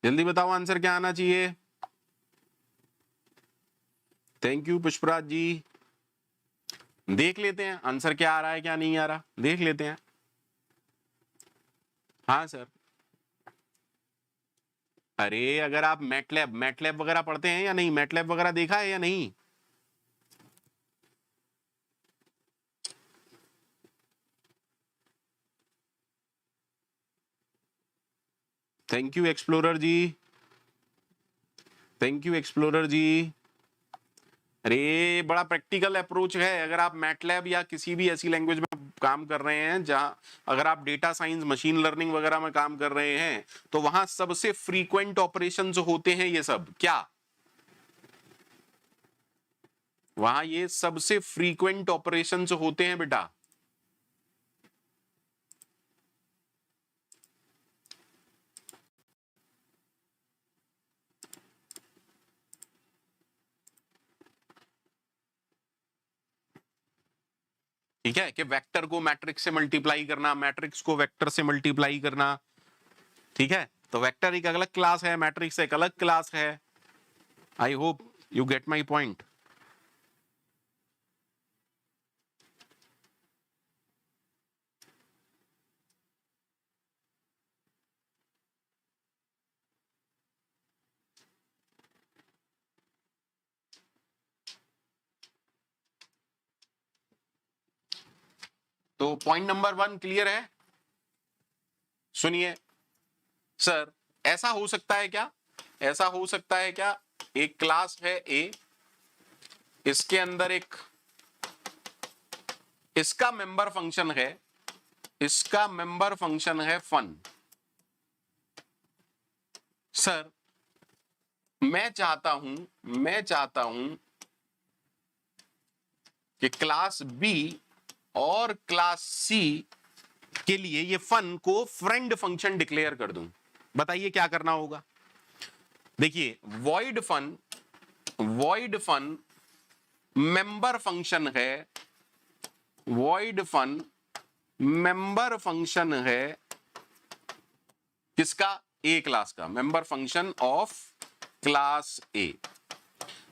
Speaker 1: जल्दी बताओ आंसर क्या आना चाहिए। थैंक यू पुष्पराज जी। देख लेते हैं आंसर क्या आ रहा है क्या नहीं आ रहा, देख लेते हैं। हाँ सर। अरे अगर आप मैटलैब वगैरह पढ़ते हैं या नहीं, मैटलैब वगैरह देखा है या नहीं? Thank you explorer ji, thank you explorer ji. अरे बड़ा प्रैक्टिकल अप्रोच है। अगर आप मैटलैब या किसी भी ऐसी लैंग्वेज में काम कर रहे हैं जहां, अगर आप डेटा साइंस मशीन लर्निंग वगैरह में काम कर रहे हैं, तो वहां सबसे फ्रीक्वेंट ऑपरेशंस होते हैं ये सब। क्या वहां ये सबसे फ्रीक्वेंट ऑपरेशंस होते हैं बेटा? ठीक है, कि वेक्टर को मैट्रिक्स से मल्टीप्लाई करना, मैट्रिक्स को वेक्टर से मल्टीप्लाई करना। ठीक है, तो वेक्टर एक अलग क्लास है, मैट्रिक्स एक अलग क्लास है। I hope you get my point. तो पॉइंट नंबर 1 क्लियर है? सुनिए सर, ऐसा हो सकता है क्या, ऐसा हो सकता है क्या, एक क्लास है ए, इसके अंदर एक इसका मेंबर फंक्शन है, इसका मेंबर फंक्शन है फन। सर मैं चाहता हूं कि क्लास बी और क्लास सी के लिए ये फन को फ्रेंड फंक्शन डिक्लेयर कर दूं। बताइए क्या करना होगा। देखिए वॉइड फन मेंबर फंक्शन है, वॉइड फन मेंबर फंक्शन है किसका? ए क्लास का, member function of class A.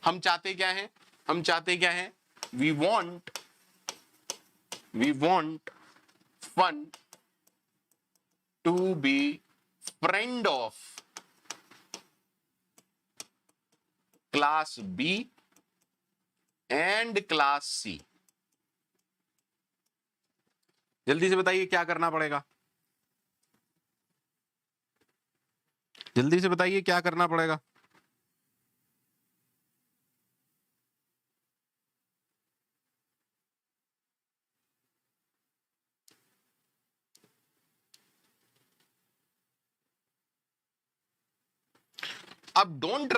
Speaker 1: हम चाहते क्या है, हम चाहते क्या है, we want fun to be friend of class B and class C. जल्दी से बताइए क्या करना पड़ेगा, जल्दी से बताइए क्या करना पड़ेगा। अब don't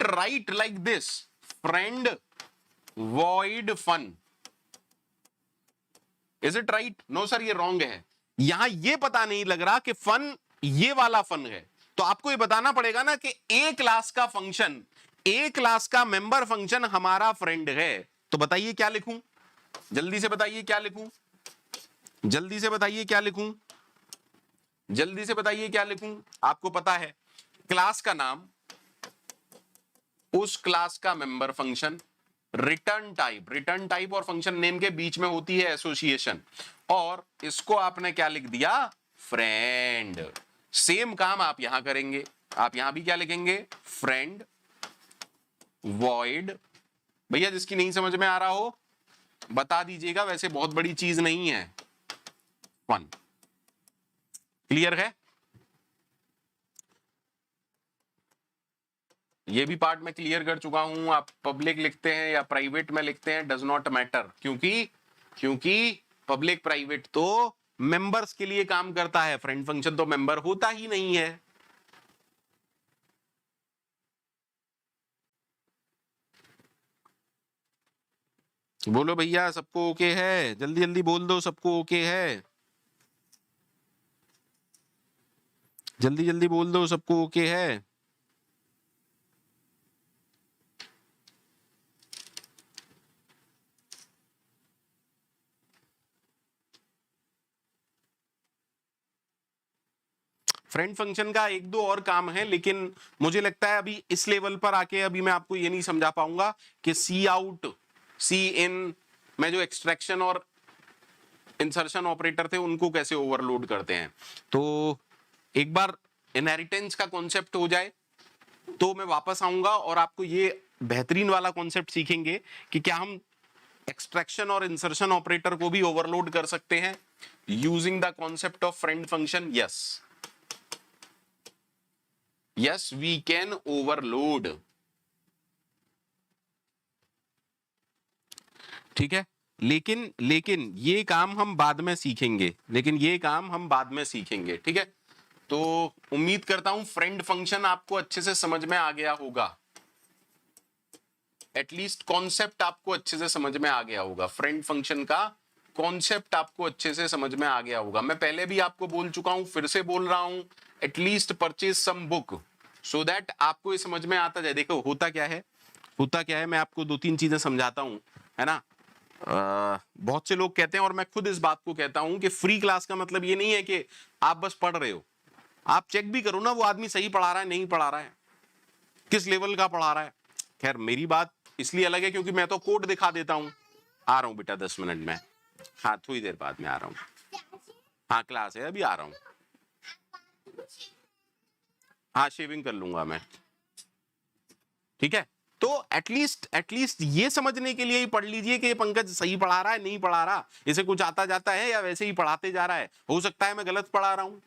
Speaker 1: write like this, friend void fun. Is it right? No sir ये रॉन्ग है। यहां ये पता नहीं लग रहा कि फन ये वाला फन है, तो आपको ये बताना पड़ेगा ना कि ए क्लास का फंक्शन, ए क्लास का मेंबर फंक्शन हमारा फ्रेंड है। तो बताइए क्या लिखूं, जल्दी से बताइए क्या लिखूं, जल्दी से बताइए क्या लिखूं, जल्दी से बताइए क्या लिखूं। आपको पता है क्लास का नाम, उस क्लास का member function, return type, return type और फंक्शन नेम के बीच में होती है एसोसिएशन, और इसको आपने क्या लिख दिया, फ्रेंड। सेम काम आप यहां करेंगे, आप यहां भी क्या लिखेंगे, फ्रेंड वॉइड। भैया जिसकी नहीं समझ में आ रहा हो बता दीजिएगा, वैसे बहुत बड़ी चीज नहीं है, 1। क्लियर है? ये भी पार्ट मैं क्लियर कर चुका हूं। आप पब्लिक लिखते हैं या प्राइवेट में लिखते हैं, डज नॉट मैटर, क्योंकि पब्लिक प्राइवेट तो मेंबर्स के लिए काम करता है, फ्रेंड फंक्शन तो मेंबर होता ही नहीं है। बोलो भैया सबको ओके है, जल्दी जल्दी बोल दो सबको ओके है, जल्दी जल्दी बोल दो सबको ओके है। फ्रेंड फंक्शन का एक दो और काम है, लेकिन मुझे लगता है अभी इस लेवल पर आके अभी मैं आपको ये नहीं समझा पाऊंगा कि सी आउट सी इन में जो एक्सट्रैक्शन और इंसर्शन ऑपरेटर थे उनको कैसे ओवरलोड करते हैं। तो एक बार इनहेरिटेंस का कॉन्सेप्ट हो जाए तो मैं वापस आऊंगा और आपको ये बेहतरीन वाला कॉन्सेप्ट सीखेंगे कि क्या हम एक्सट्रैक्शन और इंसर्शन ऑपरेटर को भी ओवरलोड कर सकते हैं using the concept of friend function. Yes we can overload. ठीक है, लेकिन ये काम हम बाद में सीखेंगे, ठीक है। तो उम्मीद करता हूं फ्रेंड फंक्शन आपको अच्छे से समझ में आ गया होगा, एटलीस्ट कॉन्सेप्ट आपको अच्छे से समझ में आ गया होगा, फ्रेंड फंक्शन का कॉन्सेप्ट आपको अच्छे से समझ में आ गया होगा। मैं पहले भी आपको बोल चुका हूं, फिर से बोल रहा हूं, at least purchase some book so that आपको ये समझ में आता जाए। देखो होता क्या है, मैं आपको 2-3 चीजें समझाता हूं, है ना। बहुत से लोग कहते हैं और मैं खुद इस बात को कहता हूं कि फ्री क्लास का मतलब ये नहीं है कि आप बस पढ़ रहे हो, आप चेक भी करो ना वो आदमी सही पढ़ा रहा है नहीं पढ़ा रहा है, किस लेवल का पढ़ा रहा है। खैर मेरी बात इसलिए अलग है क्योंकि मैं तो कोड दिखा देता हूं। आ रहा हूं बेटा 10 मिनट में, हाँ थोड़ी देर बाद में आ रहा हूं, हाँ क्लास है अभी आ रहा हूं, हाँ शेविंग कर लूंगा मैं, ठीक है। तो एटलीस्ट ये समझने के लिए ही पढ़ लीजिए कि पंकज सही पढ़ा रहा है नहीं पढ़ा रहा, इसे कुछ आता जाता है या वैसे ही पढ़ाते जा रहा है, हो सकता है मैं गलत पढ़ा रहा हूं।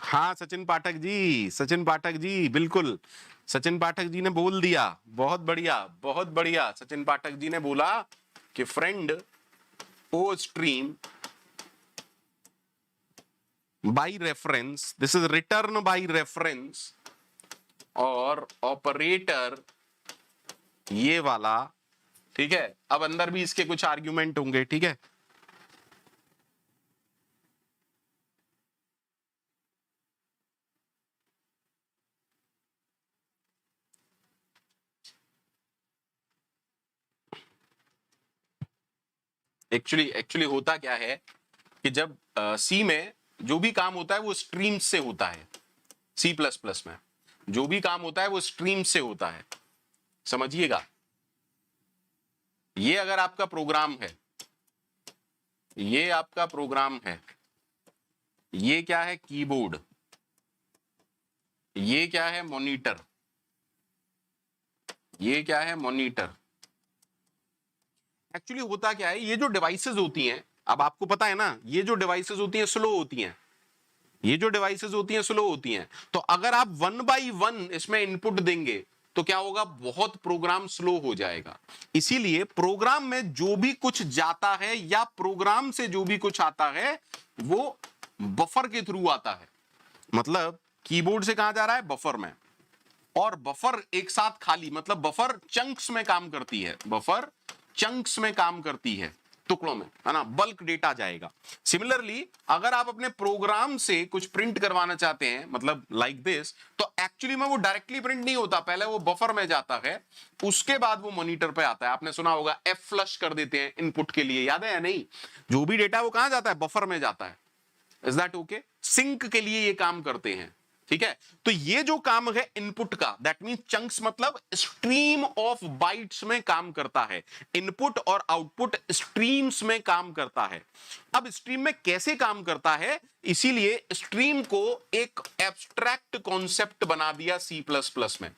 Speaker 1: हाँ सचिन पाठक जी बिल्कुल, सचिन पाठक जी ने बोल दिया, बहुत बढ़िया बहुत बढ़िया। सचिन पाठक जी ने बोला कि friend ostream by reference, this is return by reference, और ऑपरेटर ये वाला, ठीक है। अब अंदर भी इसके कुछ आर्ग्यूमेंट होंगे, ठीक है। एक्चुअली होता क्या है कि जब सी में जो भी काम होता है वो स्ट्रीम से होता है, C++ में जो भी काम होता है वो स्ट्रीम से होता है, समझिएगा। ये अगर आपका प्रोग्राम है, ये आपका प्रोग्राम है, ये क्या है कीबोर्ड, ये क्या है मॉनिटर, ये क्या है मॉनिटर। एक्चुअली होता क्या है, ये जो डिवाइसेस होती हैं, अब आपको पता है ना ये जो डिवाइसेस होती हैं स्लो होती हैं, ये जो डिवाइसेस होती हैं स्लो होती हैं। तो अगर आप 1 by 1 इसमें इनपुट देंगे तो क्या होगा, बहुत प्रोग्राम स्लो हो जाएगा। इसीलिए प्रोग्राम में जो भी कुछ जाता है या प्रोग्राम से जो भी कुछ आता है वो बफर के थ्रू आता है। मतलब कीबोर्ड से कहां जा रहा है, बफर में, और बफर एक साथ खाली, मतलब बफर चंक्स में काम करती है, बफर चंक्स में काम करती है, टुकड़ों में, है ना, बल्क डेटा जाएगा। सिमिलरली अगर आप अपने प्रोग्राम से कुछ प्रिंट करवाना चाहते हैं, मतलब लाइक दिस, तो एक्चुअली में वो डायरेक्टली प्रिंट नहीं होता, पहले वो बफर में जाता है, उसके बाद वो मॉनिटर पे आता है। आपने सुना होगा एफ फ्लश कर देते हैं इनपुट के लिए, याद है या नहीं? जो भी डेटा वो कहां जाता है, बफर में जाता है। Is that okay? सिंक के लिए ये काम करते हैं, ठीक है। तो ये जो काम है इनपुट का, दैट मीन चंक्स, मतलब स्ट्रीम ऑफ बाइट्स में काम करता है। इनपुट और आउटपुट स्ट्रीम्स में काम करता है। अब स्ट्रीम में कैसे काम करता है, इसीलिए स्ट्रीम को एक एब्स्ट्रैक्ट कॉन्सेप्ट बना दिया सी प्लस प्लस में।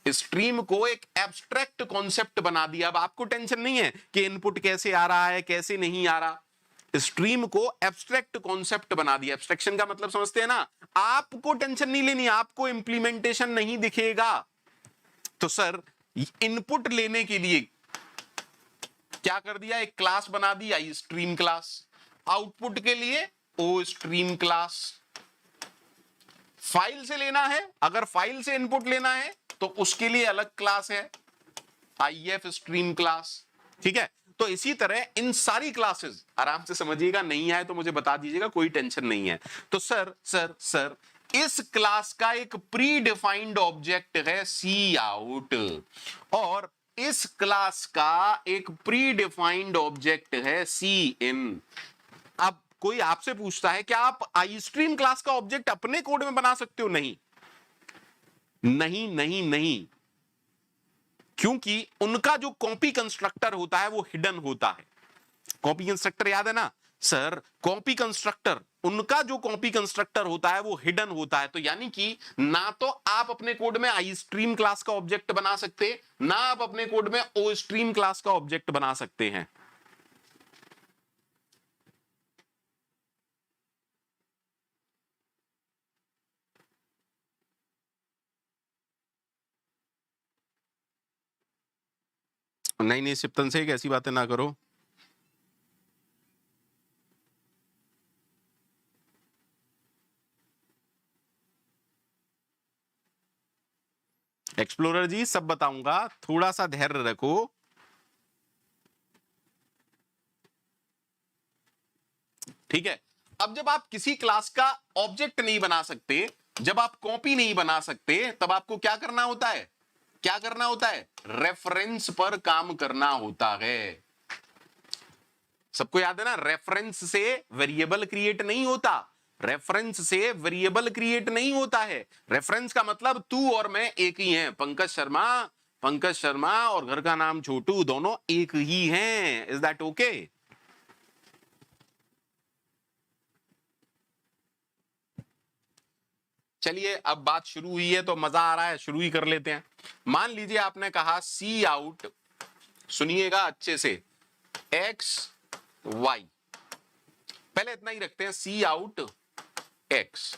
Speaker 1: स्ट्रीम को एक एब्स्ट्रैक्ट कॉन्सेप्ट बना दिया। अब आपको टेंशन नहीं है कि इनपुट कैसे आ रहा है, कैसे नहीं आ रहा। स्ट्रीम को एब्स्ट्रैक्ट कॉन्सेप्ट बना दिया। एब्स्ट्रैक्शन का मतलब समझते हैं ना? आपको टेंशन नहीं लेनी, आपको इंप्लीमेंटेशन नहीं दिखेगा। तो सर इनपुट लेने के लिए क्या कर दिया, एक क्लास बना दी आई स्ट्रीम क्लास। आउटपुट के लिए ओ स्ट्रीम क्लास। फाइल से लेना है, अगर फाइल से इनपुट लेना है तो उसके लिए अलग क्लास है, आईएफ स्ट्रीम क्लास, ठीक है। तो इसी तरह इन सारी क्लासेस आराम से समझिएगा, नहीं आए तो मुझे बता दीजिएगा, कोई टेंशन नहीं है। तो सर इस क्लास का एक प्री डिफाइंड ऑब्जेक्ट है सी आउट, और इस क्लास का एक प्री डिफाइंड ऑब्जेक्ट है सी इन। अब कोई आपसे पूछता है क्या आप आई स्ट्रीम क्लास का ऑब्जेक्ट अपने कोड में बना सकते हो? नहीं नहीं नहीं नहीं, क्योंकि उनका जो कॉपी कंस्ट्रक्टर होता है वो हिडन होता है। कॉपी कंस्ट्रक्टर याद है ना सर? कॉपी कंस्ट्रक्टर, उनका जो कॉपी कंस्ट्रक्टर होता है वो हिडन होता है। तो यानी कि ना तो आप अपने कोड में आई स्ट्रीम क्लास का ऑब्जेक्ट बना सकते, ना आप अपने कोड में ओ स्ट्रीम क्लास का ऑब्जेक्ट बना सकते हैं। नहीं नहीं सिप्तन से ऐसी बातें ना करो। एक्सप्लोरर जी सब बताऊंगा, थोड़ा सा धैर्य रखो। ठीक है। अब जब आप किसी क्लास का ऑब्जेक्ट नहीं बना सकते, जब आप कॉपी नहीं बना सकते, तब आपको क्या करना होता है? क्या करना होता है? रेफरेंस पर काम करना होता है। सबको याद है ना, रेफरेंस से वेरिएबल क्रिएट नहीं होता। रेफरेंस से वेरिएबल क्रिएट नहीं होता है। रेफरेंस का मतलब तू और मैं एक ही हैं, पंकज शर्मा और घर का नाम छोटू, दोनों एक ही हैं। Is that okay? चलिए अब बात शुरू हुई है तो मजा आ रहा है, शुरू ही कर लेते हैं। मान लीजिए आपने कहा सी आउट, सुनिएगा अच्छे से, एक्स वाई, पहले इतना ही रखते हैं, सी आउट एक्स।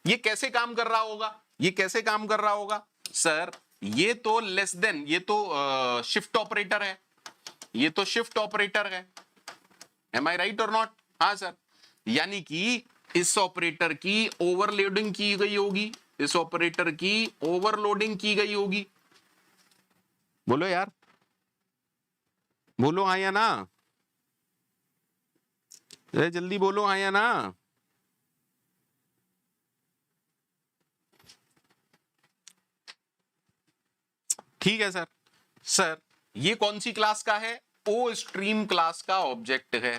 Speaker 1: ये कैसे काम कर रहा होगा? ये कैसे काम कर रहा होगा सर? ये तो लेस देन, ये तो शिफ्ट ऑपरेटर है, ये तो शिफ्ट ऑपरेटर है। एम आई राइट और नॉट? हाँ सर। यानी कि इस ऑपरेटर की ओवरलोडिंग की गई होगी, इस ऑपरेटर की ओवरलोडिंग की गई होगी। बोलो यार, बोलो हाँ या ना, जल्दी बोलो हाँ या ना। ठीक है सर। सर ये कौन सी क्लास का है? ओ स्ट्रीम क्लास का ऑब्जेक्ट है,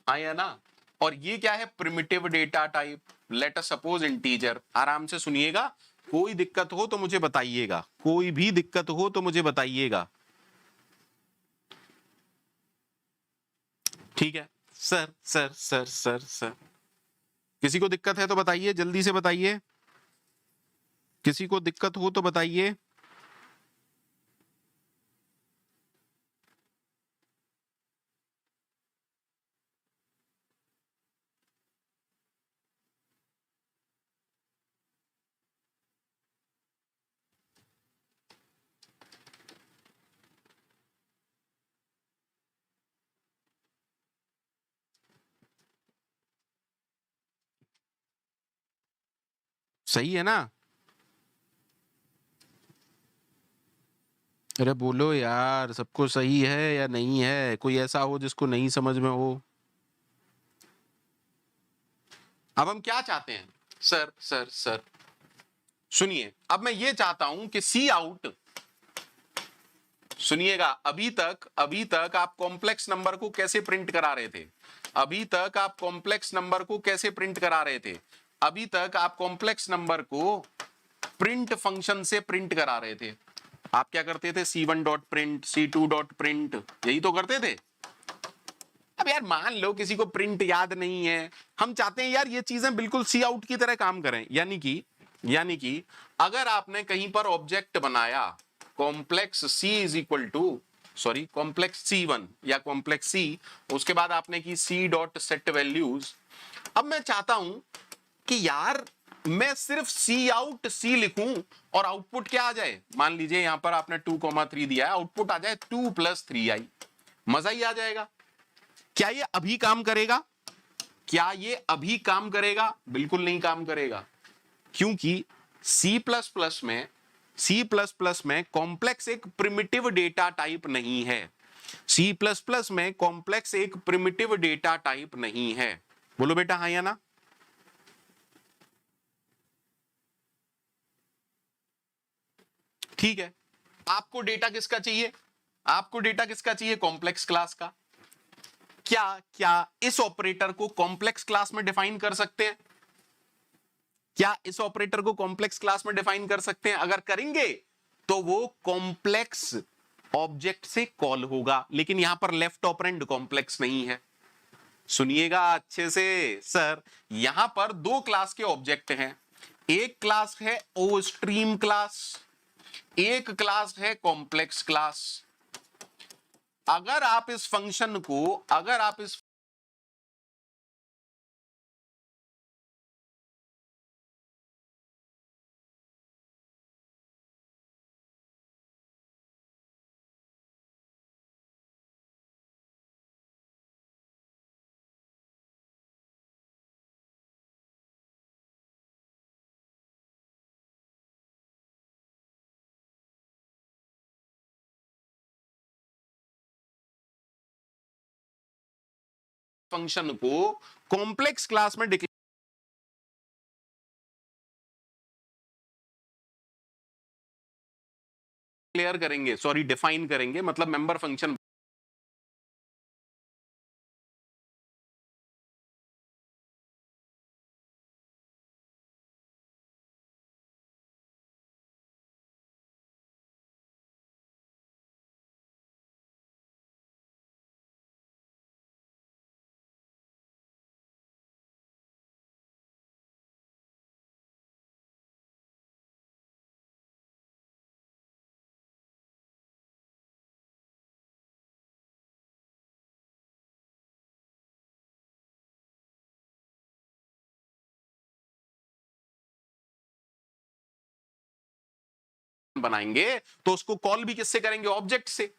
Speaker 1: हाँ या ना? और ये क्या है? Primitive data type, late us suppose integer. आराम से सुनिएगा, कोई दिक्कत हो तो मुझे बताइएगा, कोई भी दिक्कत हो तो मुझे बताइएगा, ठीक है। सर किसी को दिक्कत है तो बताइए, जल्दी से बताइए, किसी को दिक्कत हो तो बताइए। सही है ना? अरे बोलो यार, सबको सही है या नहीं है? कोई ऐसा हो जिसको नहीं समझ में हो? अब हम क्या चाहते हैं? सर सर सर सुनिए, अब मैं ये चाहता हूं कि सी आउट, सुनिएगा, अभी तक आप कॉम्प्लेक्स नंबर को कैसे प्रिंट करा रहे थे? अभी तक आप कॉम्प्लेक्स नंबर को कैसे प्रिंट करा रहे थे? अभी तक आप कॉम्प्लेक्स नंबर को प्रिंट फंक्शन से प्रिंट करा रहे थे। आप क्या करते थे? C1 dot print, C2 dot print, यही तो करते थे। अब यार मान लो किसी को प्रिंट याद नहीं है, हम चाहते हैं यार ये चीजें बिल्कुल सी आउट की तरह काम करें। यानी कि अगर आपने कहीं पर ऑब्जेक्ट बनाया complex C is equal to, sorry, complex C1 या कॉम्प्लेक्स C, उसके बाद आपने की C डॉट सेट वैल्यूज। अब मैं चाहता हूं कि यार मैं सिर्फ C आउट C लिखूं और आउटपुट क्या आ जाए? मान लीजिए यहां पर आपने 2,3 दिया है, आउटपुट आ जाए 2 + 3i। मजा ही आ जाएगा। क्या ये अभी काम करेगा? क्या ये अभी काम करेगा? बिल्कुल नहीं काम करेगा, क्योंकि C++ में कॉम्प्लेक्स एक प्रिमिटिव डेटा टाइप नहीं है। C++ में कॉम्प्लेक्स एक प्रिमिटिव डेटा टाइप नहीं है। बोलो बेटा हाँ या ना? ठीक है, आपको डेटा किसका चाहिए? आपको डेटा किसका चाहिए? कॉम्प्लेक्स क्लास का। क्या इस ऑपरेटर को कॉम्प्लेक्स क्लास में डिफाइन कर सकते हैं? क्या इस ऑपरेटर को कॉम्प्लेक्स क्लास में डिफाइन कर सकते हैं? अगर करेंगे तो वो कॉम्प्लेक्स ऑब्जेक्ट से कॉल होगा, लेकिन यहां पर लेफ्ट ऑपरेंड कॉम्प्लेक्स नहीं है। सुनिएगा अच्छे से सर, यहां पर दो क्लास के ऑब्जेक्ट हैं। एक क्लास है ओ स्ट्रीम क्लास, एक क्लास है कॉम्प्लेक्स क्लास। अगर आप इस फंक्शन को कॉम्प्लेक्स क्लास में डिक्लेयर करेंगे, सॉरी डिफाइन करेंगे, मतलब मेंबर फंक्शन बनाएंगे तो उसको कॉल भी किससे करेंगे? ऑब्जेक्ट से।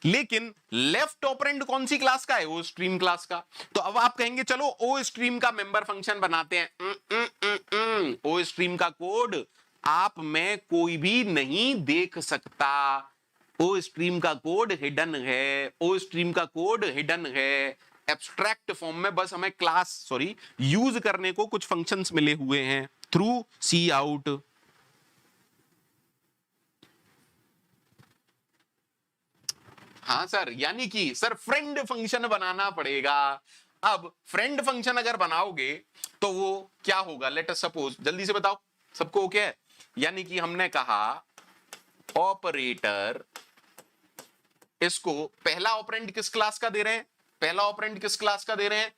Speaker 1: लेकिन लेफ्ट ऑपरेंड कौन सी क्लास का है? ओ स्ट्रीम क्लास का। तो अब आप कहेंगे चलो ओ स्ट्रीम का मेंबर फंक्शन बनाते हैं। ओ स्ट्रीम का कोड आप में कोई भी नहीं देख सकता। ओ स्ट्रीम का कोड हिडन है, ओ स्ट्रीम का कोड हिडन है। एब्स्ट्रैक्ट फॉर्म में बस हमें यूज करने को कुछ फंक्शंस मिले हुए हैं थ्रू सी आउट। हाँ सर, यानी कि सर फ्रेंड फंक्शन बनाना पड़ेगा। अब फ्रेंड फंक्शन अगर बनाओगे तो वो क्या होगा? लेट अस सपोज, जल्दी से बताओ, सबको ओके है? यानी कि हमने कहा ऑपरेटर, इसको पहला ऑपरेंड किस क्लास का दे रहे हैं? पहला ऑपरेंड किस क्लास का दे रहे हैं?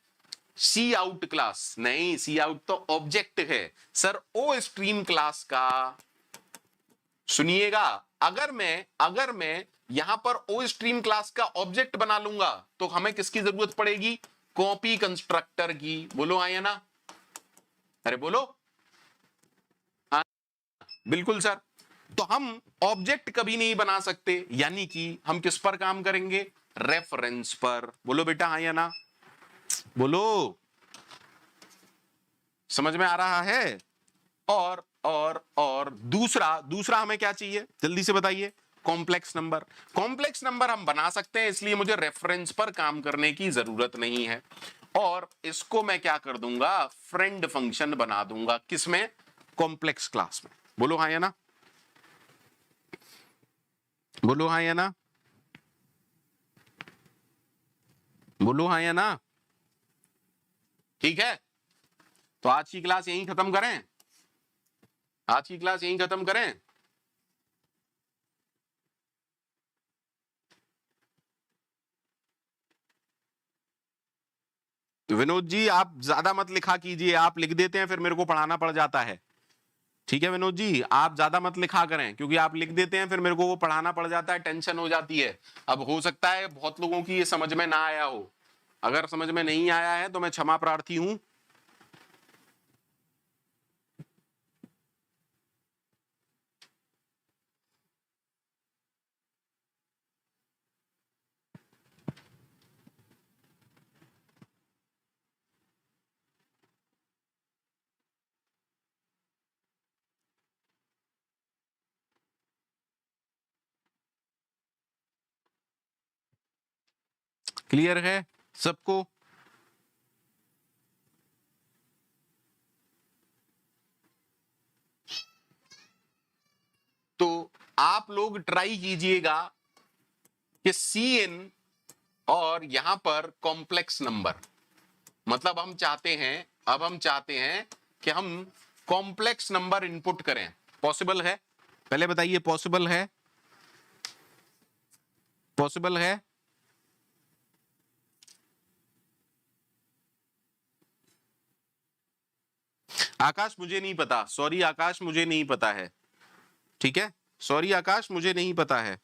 Speaker 1: सी आउट क्लास। नहीं, सी आउट तो ऑब्जेक्ट है सर, ओ स्ट्रीम क्लास का। सुनिएगा, अगर मैं यहां पर ओ स्ट्रीम क्लास का ऑब्जेक्ट बना लूंगा तो हमें किसकी जरूरत पड़ेगी? कॉपी कंस्ट्रक्टर की। बोलो आया ना? अरे बोलो हाँ, बिल्कुल सर। तो हम ऑब्जेक्ट कभी नहीं बना सकते, यानी कि हम किस पर काम करेंगे? रेफरेंस पर। बोलो बेटा हाँ या ना? बोलो, समझ में आ रहा है? और दूसरा हमें क्या चाहिए? जल्दी से बताइए। Complex number. कॉम्प्लेक्स नंबर हम बना सकते हैं, इसलिए मुझे रेफरेंस पर काम करने की जरूरत नहीं है। और इसको मैं क्या कर दूंगा, फ्रेंड फंक्शन बना दूंगा, किसमें, कॉम्प्लेक्स क्लास में। बोलो हाँ या ना, बोलो हाँ या ना, बोलो हाँ या ना। ठीक है, तो आज की क्लास यहीं खत्म करें, आज की क्लास यहीं खत्म करें। विनोद जी आप ज्यादा मत लिखा कीजिए, आप लिख देते हैं फिर मेरे को पढ़ाना पड़ जाता है। ठीक है विनोद जी, आप ज्यादा मत लिखा करें, क्योंकि आप लिख देते हैं फिर मेरे को वो पढ़ाना पड़ जाता है, टेंशन हो जाती है। अब हो सकता है बहुत लोगों की ये समझ में ना आया हो, अगर समझ में नहीं आया है तो मैं क्षमा प्रार्थी हूं। क्लियर है सबको? तो आप लोग ट्राई कीजिएगा कि सी इन और यहां पर कॉम्प्लेक्स नंबर, मतलब हम चाहते हैं, अब हम चाहते हैं कि हम कॉम्प्लेक्स नंबर इनपुट करें। पॉसिबल है? पहले बताइए पॉसिबल है? पॉसिबल है? आकाश मुझे नहीं पता, सॉरी आकाश मुझे नहीं पता है। ठीक है, सॉरी आकाश मुझे नहीं पता है।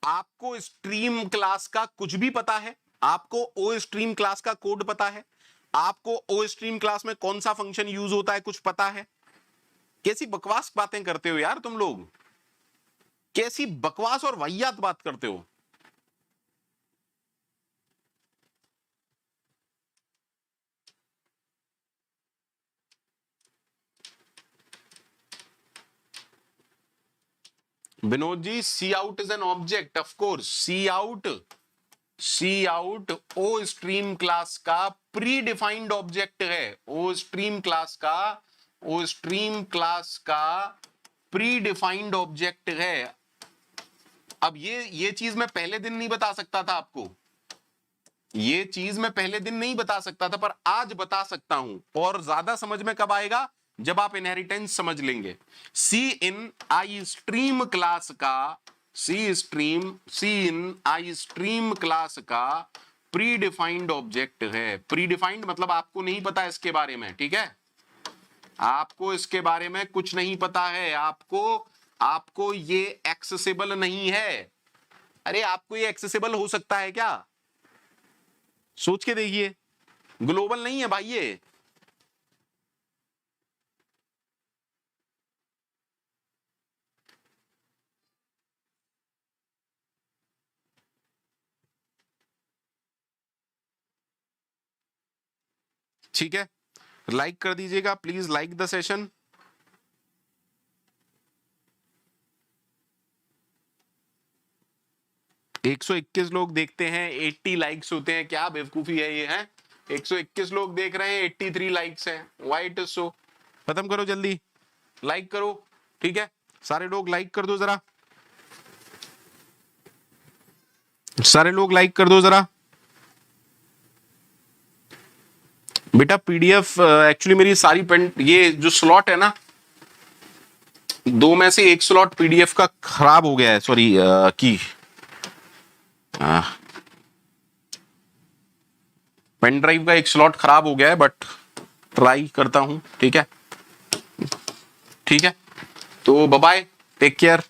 Speaker 1: आपको स्ट्रीम क्लास का कुछ भी पता है? आपको ओ स्ट्रीम क्लास का कोड पता है? आपको ओ स्ट्रीम क्लास में कौन सा फंक्शन यूज होता है कुछ पता है? कैसी बकवास बातें करते हो यार तुम लोग, कैसी बकवास और वाहियात बात करते हो। Vinod ji cout is an object, of course cout ostream class का प्री डिफाइंड ऑब्जेक्ट है। ओ स्ट्रीम क्लास का, ओ स्ट्रीम क्लास का प्री डिफाइंड ऑब्जेक्ट है। अब ये चीज मैं पहले दिन नहीं बता सकता था आपको, ये चीज मैं पहले दिन नहीं बता सकता था, पर आज बता सकता हूं। और ज्यादा समझ में कब आएगा, जब आप इनहेरिटेंस समझ लेंगे। सी इन आई स्ट्रीम क्लास का, सी इन आई स्ट्रीम क्लास का प्री डिफाइंड ऑब्जेक्ट है। प्री डिफाइंड मतलब आपको नहीं पता इसके बारे में, ठीक है, आपको इसके बारे में कुछ नहीं पता है, आपको ये एक्सेसिबल नहीं है। अरे आपको ये एक्सेसिबल हो सकता है क्या, सोच के देखिए, ग्लोबल नहीं है भाई ये। ठीक है, लाइक कर दीजिएगा प्लीज, लाइक द सेशन। एक 121 लोग देखते हैं, 80 लाइक्स होते हैं, क्या बेवकूफी है ये है। 121 लोग देख रहे हैं, 83 लाइक्स हैं, व्हाई इट इज सो। खत्म करो जल्दी, लाइक करो, ठीक है, सारे लोग लाइक कर दो जरा, सारे लोग लाइक कर दो जरा। बेटा पीडीएफ एक्चुअली मेरी सारी पेंट, ये जो स्लॉट है ना, दो में से एक स्लॉट पीडीएफ का खराब हो गया है, सॉरी की पेन ड्राइव का एक स्लॉट खराब हो गया है, बट ट्राई करता हूं, ठीक है, ठीक है, तो बाय बाय, टेक केयर।